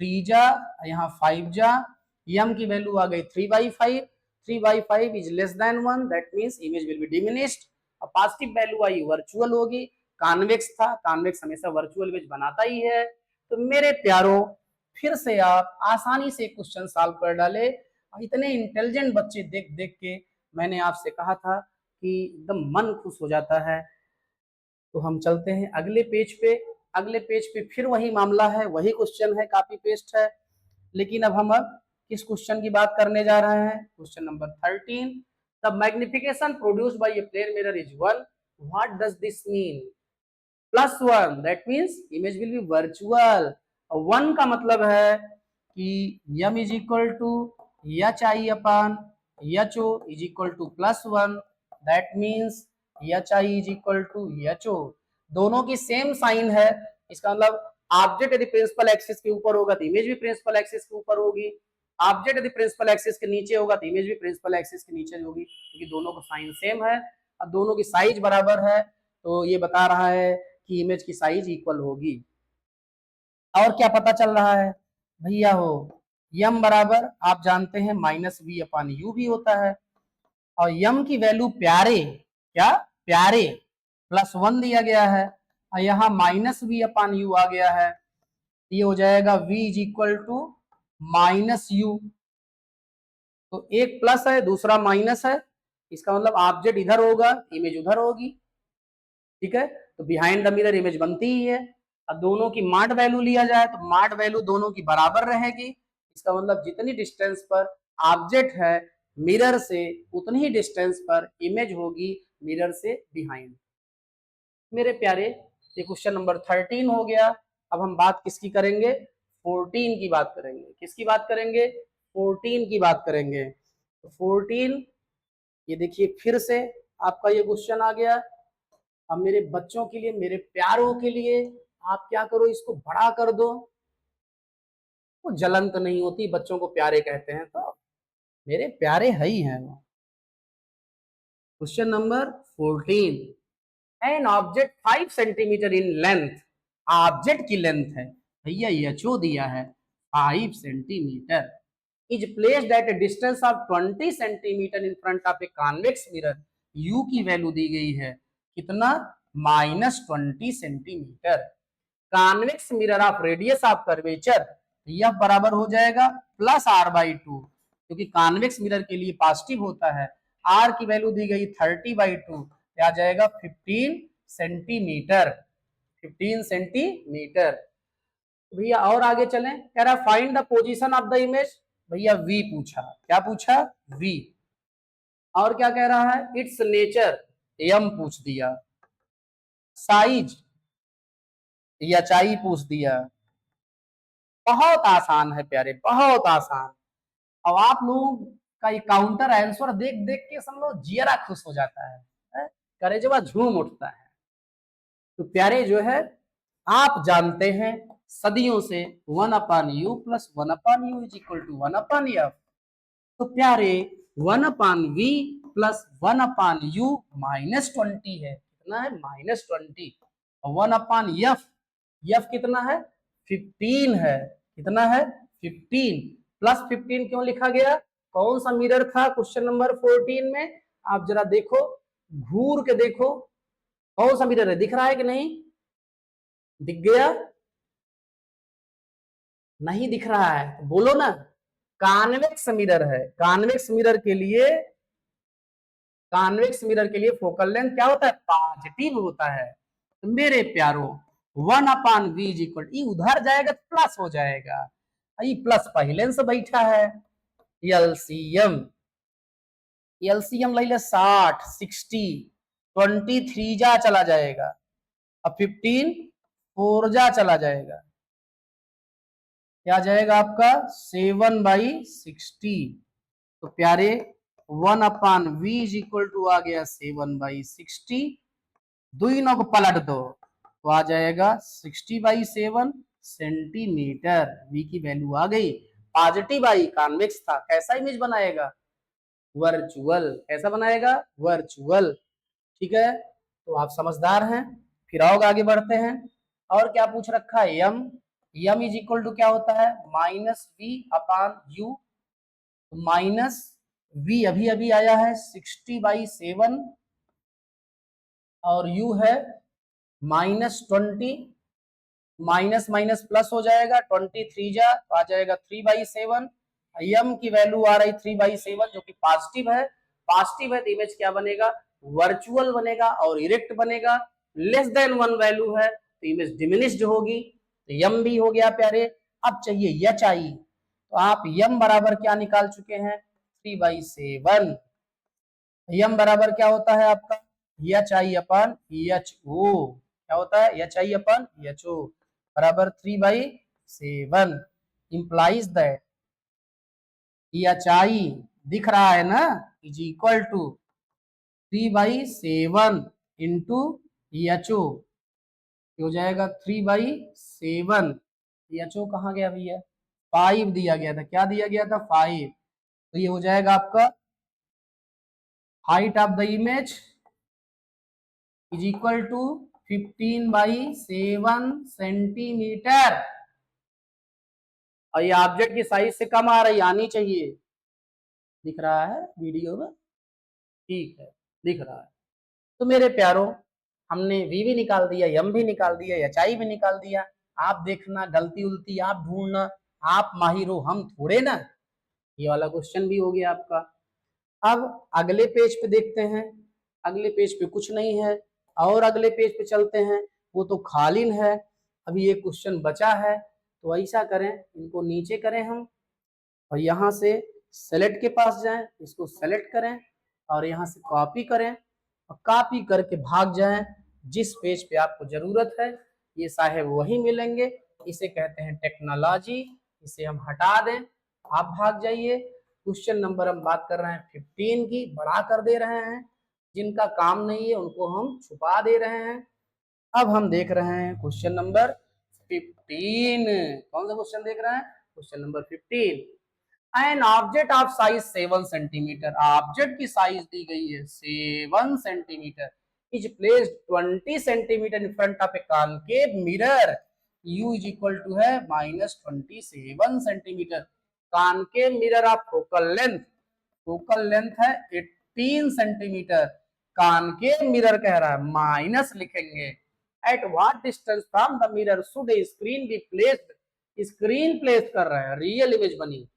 3 जा यहाँ 5 जा, m की वैल्यू आ गई 3/5, 3/5 is less than 1, that means image will B diminished. और पॉजिटिव वैल्यू आई वर्चुअल होगी, कॉन्वेक्स था, कॉन्वेक्स हमेशा वर्चुअल इमेज बनाता ही है। तो मेरे प्यारों फिर से आप आसानी से क्वेश्चन सॉल्व कर डाले, इतने इंटेलिजेंट बच्चे देख देख के मैंने आपसे कहा था कि एकदम मन खुश हो जाता है। तो हम चलते हैं अगले पेज पे, अगले पेज पे फिर वही मामला है, वही क्वेश्चन है, कॉपी पेस्ट है, लेकिन अब हम किस क्वेश्चन की बात करने जा रहे हैं, question number 13। The magnification produced by a plane mirror is 1, what does this mean? +1, that means image will be virtual. 1 का मतलब है कि m is equal to H I upon H O is equal to +1, that means H I is equal to H O. दोनों की same sign है, इसका मतलब object यदि प्रिंसिपल एक्सिस के ऊपर होगा तो इमेज भी प्रिंसिपल एक्सिस के ऊपर होगी, ऑब्जेक्ट यदि प्रिंसिपल एक्सिस के नीचे होगा तो इमेज भी प्रिंसिपल एक्सिस के नीचे होगी, क्योंकि दोनों का साइन सेम है और दोनों की साइज बराबर है। तो ये बता रहा है कि इमेज की साइज इक्वल होगी। और क्या पता चल रहा है भैया हो, यम बराबर आप जानते हैं -v/u भी होता है, और यम की वैल्यू प्यारे, क्या प्यारे +1 दिया गया है, और यहाँ -v/u आ गया है, ये हो जाएगा v is equal to -u। तो एक प्लस है दूसरा माइनस है, इसका मतलब ऑब्जेक्ट इधर होगा इमेज उधर होगी, ठीक है। तो बिहाइंड द मिरर इमेज बनती ही है। अब दोनों की मार्ट वैल्यू लिया जाए तो मार्ट वैल्यू दोनों की बराबर रहेगी, इसका मतलब जितनी डिस्टेंस पर ऑब्जेक्ट है मिरर से उतनी ही डिस्टेंस पर इमेज होगी मिरर से बिहाइंड। मेरे प्यारे ये क्वेश्चन नंबर 13 हो गया। अब हम बात किसकी करेंगे 14 की बात करेंगे, किसकी बात करेंगे 14 की बात करेंगे। तो 14 ये देखिए फिर से आपका ये क्वेश्चन आ गया। अब मेरे बच्चों के लिए, मेरे प्यारों के लिए आप क्या करो, इसको बड़ा कर दो, वो जलन तो नहीं होती, बच्चों को प्यारे कहते हैं तो मेरे प्यारे है ही हैं वो। Question number 14, an object 5 centimetre in length, object की लेंथ है भैया एचओ दिया है 5 centimetre, is placed eight A distance of 20 centimetre in front of a convex mirror, you की वैल्यू दी गई है कितना -20 centimetre, convex mirror of radius of curvature, यह बराबर हो जाएगा +r/2, क्योंकि कॉन्वेक्स मिरर के लिए पॉजिटिव होता है, r की वैल्यू दी गई 30/2, आ जाएगा 15 सेंटीमीटर, 15 सेंटीमीटर। भैया और आगे चलें, कह रहा find the position of the image, भैया v पूछा, क्या पूछा v, और क्या कह रहा है इट्स नेचर, m पूछ दिया, साइज एचआई पूछ दिया। बहुत आसान है प्यारे, बहुत आसान। अब आप लोगों का ये काउंटर आंसर देख देख के समझो जियरा खुश हो जाता है, करेजवा झूम उठता है। तो प्यारे जो है आप जानते हैं सदियों से 1/u + 1/u is equal to 1/f, तो प्यारे 1/v + 1/u -20 है, कितना है -20, और 1/f, f कितना है 15 है, कितना है 15, +15 क्यों लिखा गया, कौन सा मिरर था क्वेश्चन नंबर 14 में, आप जरा देखो, घूर के देखो कौन सा मिरर है, दिख रहा है कि नहीं, दिख गया? नहीं दिख रहा है तो बोलो ना। कॉन्वेक्स मिरर है, कॉन्वेक्स मिरर के लिए फोकल लेंथ क्या होता है? पॉजिटिव होता है। तो मेरे प्यारो 1/v इज इक्वल, ई उधर जाएगा तो प्लस हो जाएगा, ई प्लस पहले से बैठा है। एलसीएम, एलसीएम ले ले 60 60, 23 जा चला जाएगा, अब 15 4 जा चला जाएगा, क्या जाएगा आपका 7/60। तो प्यारे 1/v इज इक्वल टू आ गया 7/60, दोनों को पलट दो तो आ जाएगा 60/7 सेंटीमीटर। v की वैल्यू आ गई। पॉजिटिव आई, कॉन्वेक्स था, कैसा इमेज बनाएगा? वर्चुअल। कैसा बनाएगा? वर्चुअल। ठीक है, तो आप समझदार हैं। फिर और आगे बढ़ते हैं। और क्या पूछ रखा है? यम, यम इज इक्वल टू क्या होता है? -v/u। माइनस v अभी अभी आया है 60/7 और u है -20, माइनस माइनस प्लस हो जाएगा, 23 जा तो आ जाएगा 3/7। यम की वैल्यू आ रही 3/7 जो कि पॉजिटिव है। पॉजिटिव है तो इमेज क्या बनेगा? वर्चुअल बनेगा और इरेक्ट बनेगा। लेस देन 1 वैल्यू है तो इमेज डिमिनिश्ड होगी। तो यम भी हो गया प्यारे। अब चाहिए यच आई, तो आप यम बराबर क्या निकाल चुके हैं? 3/7। यम बराबर क्या होता है आपका? H I upon H O. क्या होता है? एच आई अपन एच ओ बराबर 3/7 इंप्लाइज दैट एच आई दिख रहा है ना, is equal to 3/7 into H O, हो जाएगा 3/7। एच ओ कहाँ गया भैया? 5 दिया गया था। क्या दिया गया था? 5। तो ये हो जाएगा आपका height of the image is equal to 15/7 centimetre. और ये ऑब्जेक्ट की साइज से कम आ रही, आनी चाहिए। दिख रहा है वीडियो में? ठीक है, दिख रहा है। तो मेरे प्यारो, हमने वी भी निकाल दिया, यम भी निकाल दिया, एचआई भी निकाल दिया। आप देखना, गलती उलती आप ढूंढना, आप माहिर हो, हम थोड़े ना। ये वाला क्वेश्चन भी हो गया आपका। अब अगले पेज पे देखते हैं। अगले पेज पे कुछ नहीं है, और अगले पेज पे चलते हैं, वो तो खाली है। अभी ये क्वेश्चन बचा है, तो ऐसा करें, इनको नीचे करें हम, और यहाँ से सेलेक्ट के पास जाएं, इसको सेलेक्ट करें और यहाँ से कॉपी करें और कॉपी करके भाग जाएं जिस पेज पे आपको जरूरत है। ये साहेब वही मिलेंगे, इसे कहते हैं टेक्नोलॉजी। इसे हम हटा दें, आप भाग जाइए। क्वेश्चन नंबर हम बात कर रहे हैं 15 की, बड़ा कर दे रहे हैं। जिनका काम नहीं है उनको हम छुपा दे रहे हैं। अब हम देख रहे हैं क्वेश्चन नंबर 15। कौन सा क्वेश्चन देख रहे हैं? Question number 15। An object of size 7 centimetre, object की साइज दी गई है 7 centimetre, is placed 20 centimetre in front of a concave mirror, u is equal to है -27 centimetre. Concave mirror of focal length है 18 सेंटीमीटर। कॉनकेव मिरर कह रहा है, minus लिखेंगे। Eight what distance from the mirror should a screen be placed, screen place कर रहे हैं, real image बनी,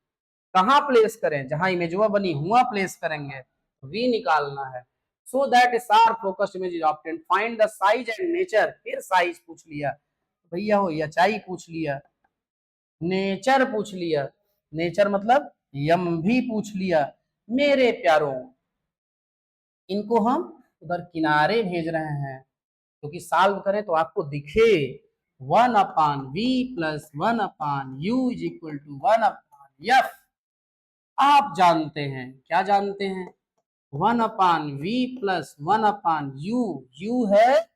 कहां प्लेस करें? जहां इमेजवा बनी हुआ प्लेस करेंगे। वी निकालना है। So that sharp focused image is obtained, find the size and nature. फिर साइज पूछ लिया भैया, हो एचआई पूछ लिया, नेचर पूछ लिया, नेचर मतलब यम भी पूछ लिया। मेरे प्यारों, इनको हम उधर किनारे भेज रहे हैं क्योंकि सॉल्व करें तो आपको दिखे। 1/v plus 1/u is equal to 1/f। आप जानते हैं, क्या जानते हैं? 1/v प्लस 1/u, u है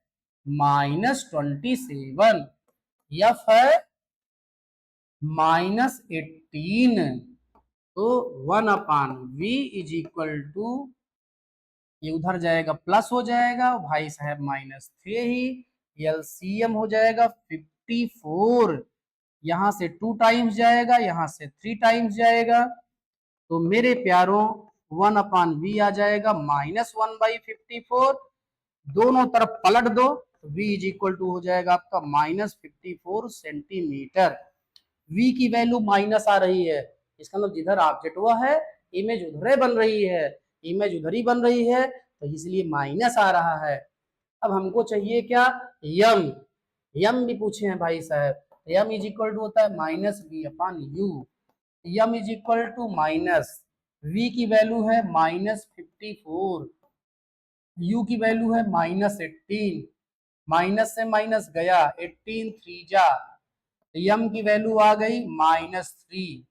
-27, f है -18। तो 1/v इज इक्वल टू, ये उधर जाएगा प्लस हो जाएगा, भाई साहब माइनस थे ही। एलसीएम हो जाएगा 54, यहां से 2 टाइम्स जाएगा, यहां से 3 टाइम्स जाएगा। तो मेरे प्यारों 1/v आ जाएगा -1/54। दोनों तरफ पलट दो तो v इज इक्वल टू हो जाएगा आपका -54 सेंटीमीटर। v की वैल्यू माइनस आ रही है, इसका मतलब जिधर ऑब्जेक्ट हुआ है इमेज उधर बन रही है, इमेज उधर ही बन रही है, तो इसलिए माइनस आ रहा है। अब हमको चाहिए क्या, यम। यम भी पूछे हैं भाई साहब, यम इज इक्वल टू होता है -v/u। M is equal to minus, v की वैल्यू है -54, u की वैल्यू है -18, माइनस से माइनस गया, 18 3 जा, यम की वैल्यू आ गई -3।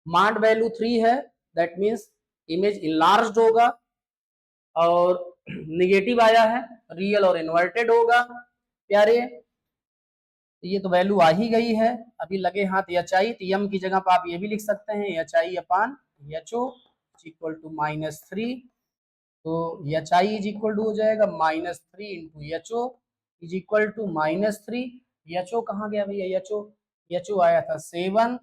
मार्ड वैल्यू 3 है, दैट मीन्स इमेज इनलार्ज्ड होगा, और निगेटिव आया है, रियल और इन्वर्टेड होगा प्यारे। ये तो वैल्यू आ ही गई है, अभी लगे हाथ एच आई, तो यम की जगह पर आप ये भी लिख सकते हैं H I upon H O equal to -3, तो H I is equal to हो जाएगा -3 into H O is equal to -3। H O कहाँ गया भैया, एच ओ आया था 7,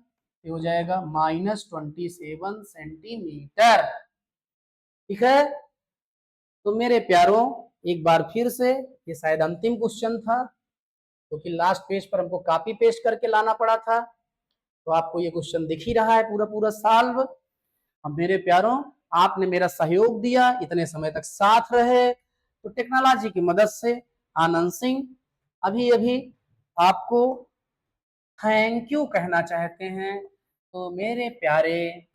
ये हो जाएगा -27 सेंटीमीटर। ठीक है, तो मेरे प्यारों एक बार फिर से, ये शायद अंतिम क्वेश्चन था क्योंकि लास्ट पेज पर हमको कॉपी पेस्ट करके लाना पड़ा था, तो आपको ये क्वेश्चन दिख ही रहा है पूरा पूरा सॉल्व। अब मेरे प्यारों, आपने मेरा सहयोग दिया, इतने समय तक साथ रहे, तो टेक्नोलॉजी की मदद से आनंद सिंह अभी अभी आपको थैंक यू कहना चाहते हैं। तो मेरे प्यारे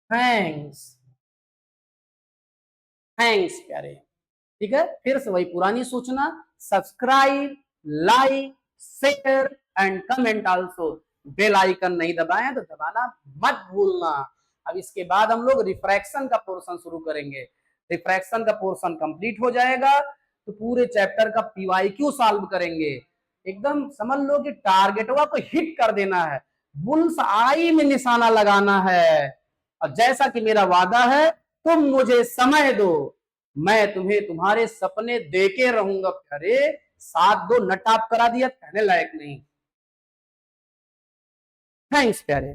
थैंक्स, थैंक्स प्यारे। ठीक है, फिर से वही पुरानी सूचना, subscribe, like, share and comment also. Bell icon नहीं दबाएं तो दबाना मत भूलना। अब इसके बाद हम लोग रिफ्रैक्शन का पोर्शन शुरू करेंगे। रिफ्रैक्शन का पोर्शन कंप्लीट हो जाएगा तो पूरे चैप्टर का पीवाईक्यू सॉल्व करेंगे। एकदम समझ लो कि टारगेटवा को हिट कर देना है, बुल्स आई में निशाना लगाना है। और जैसा कि मेरा वादा है, तुम मुझे समय दो, मैं तुम्हें तुम्हारे सपने देके रहूंगा। अरे 7-2 नटाप करा दिया, कहने लायक नहीं। थैंक्स प्यारे।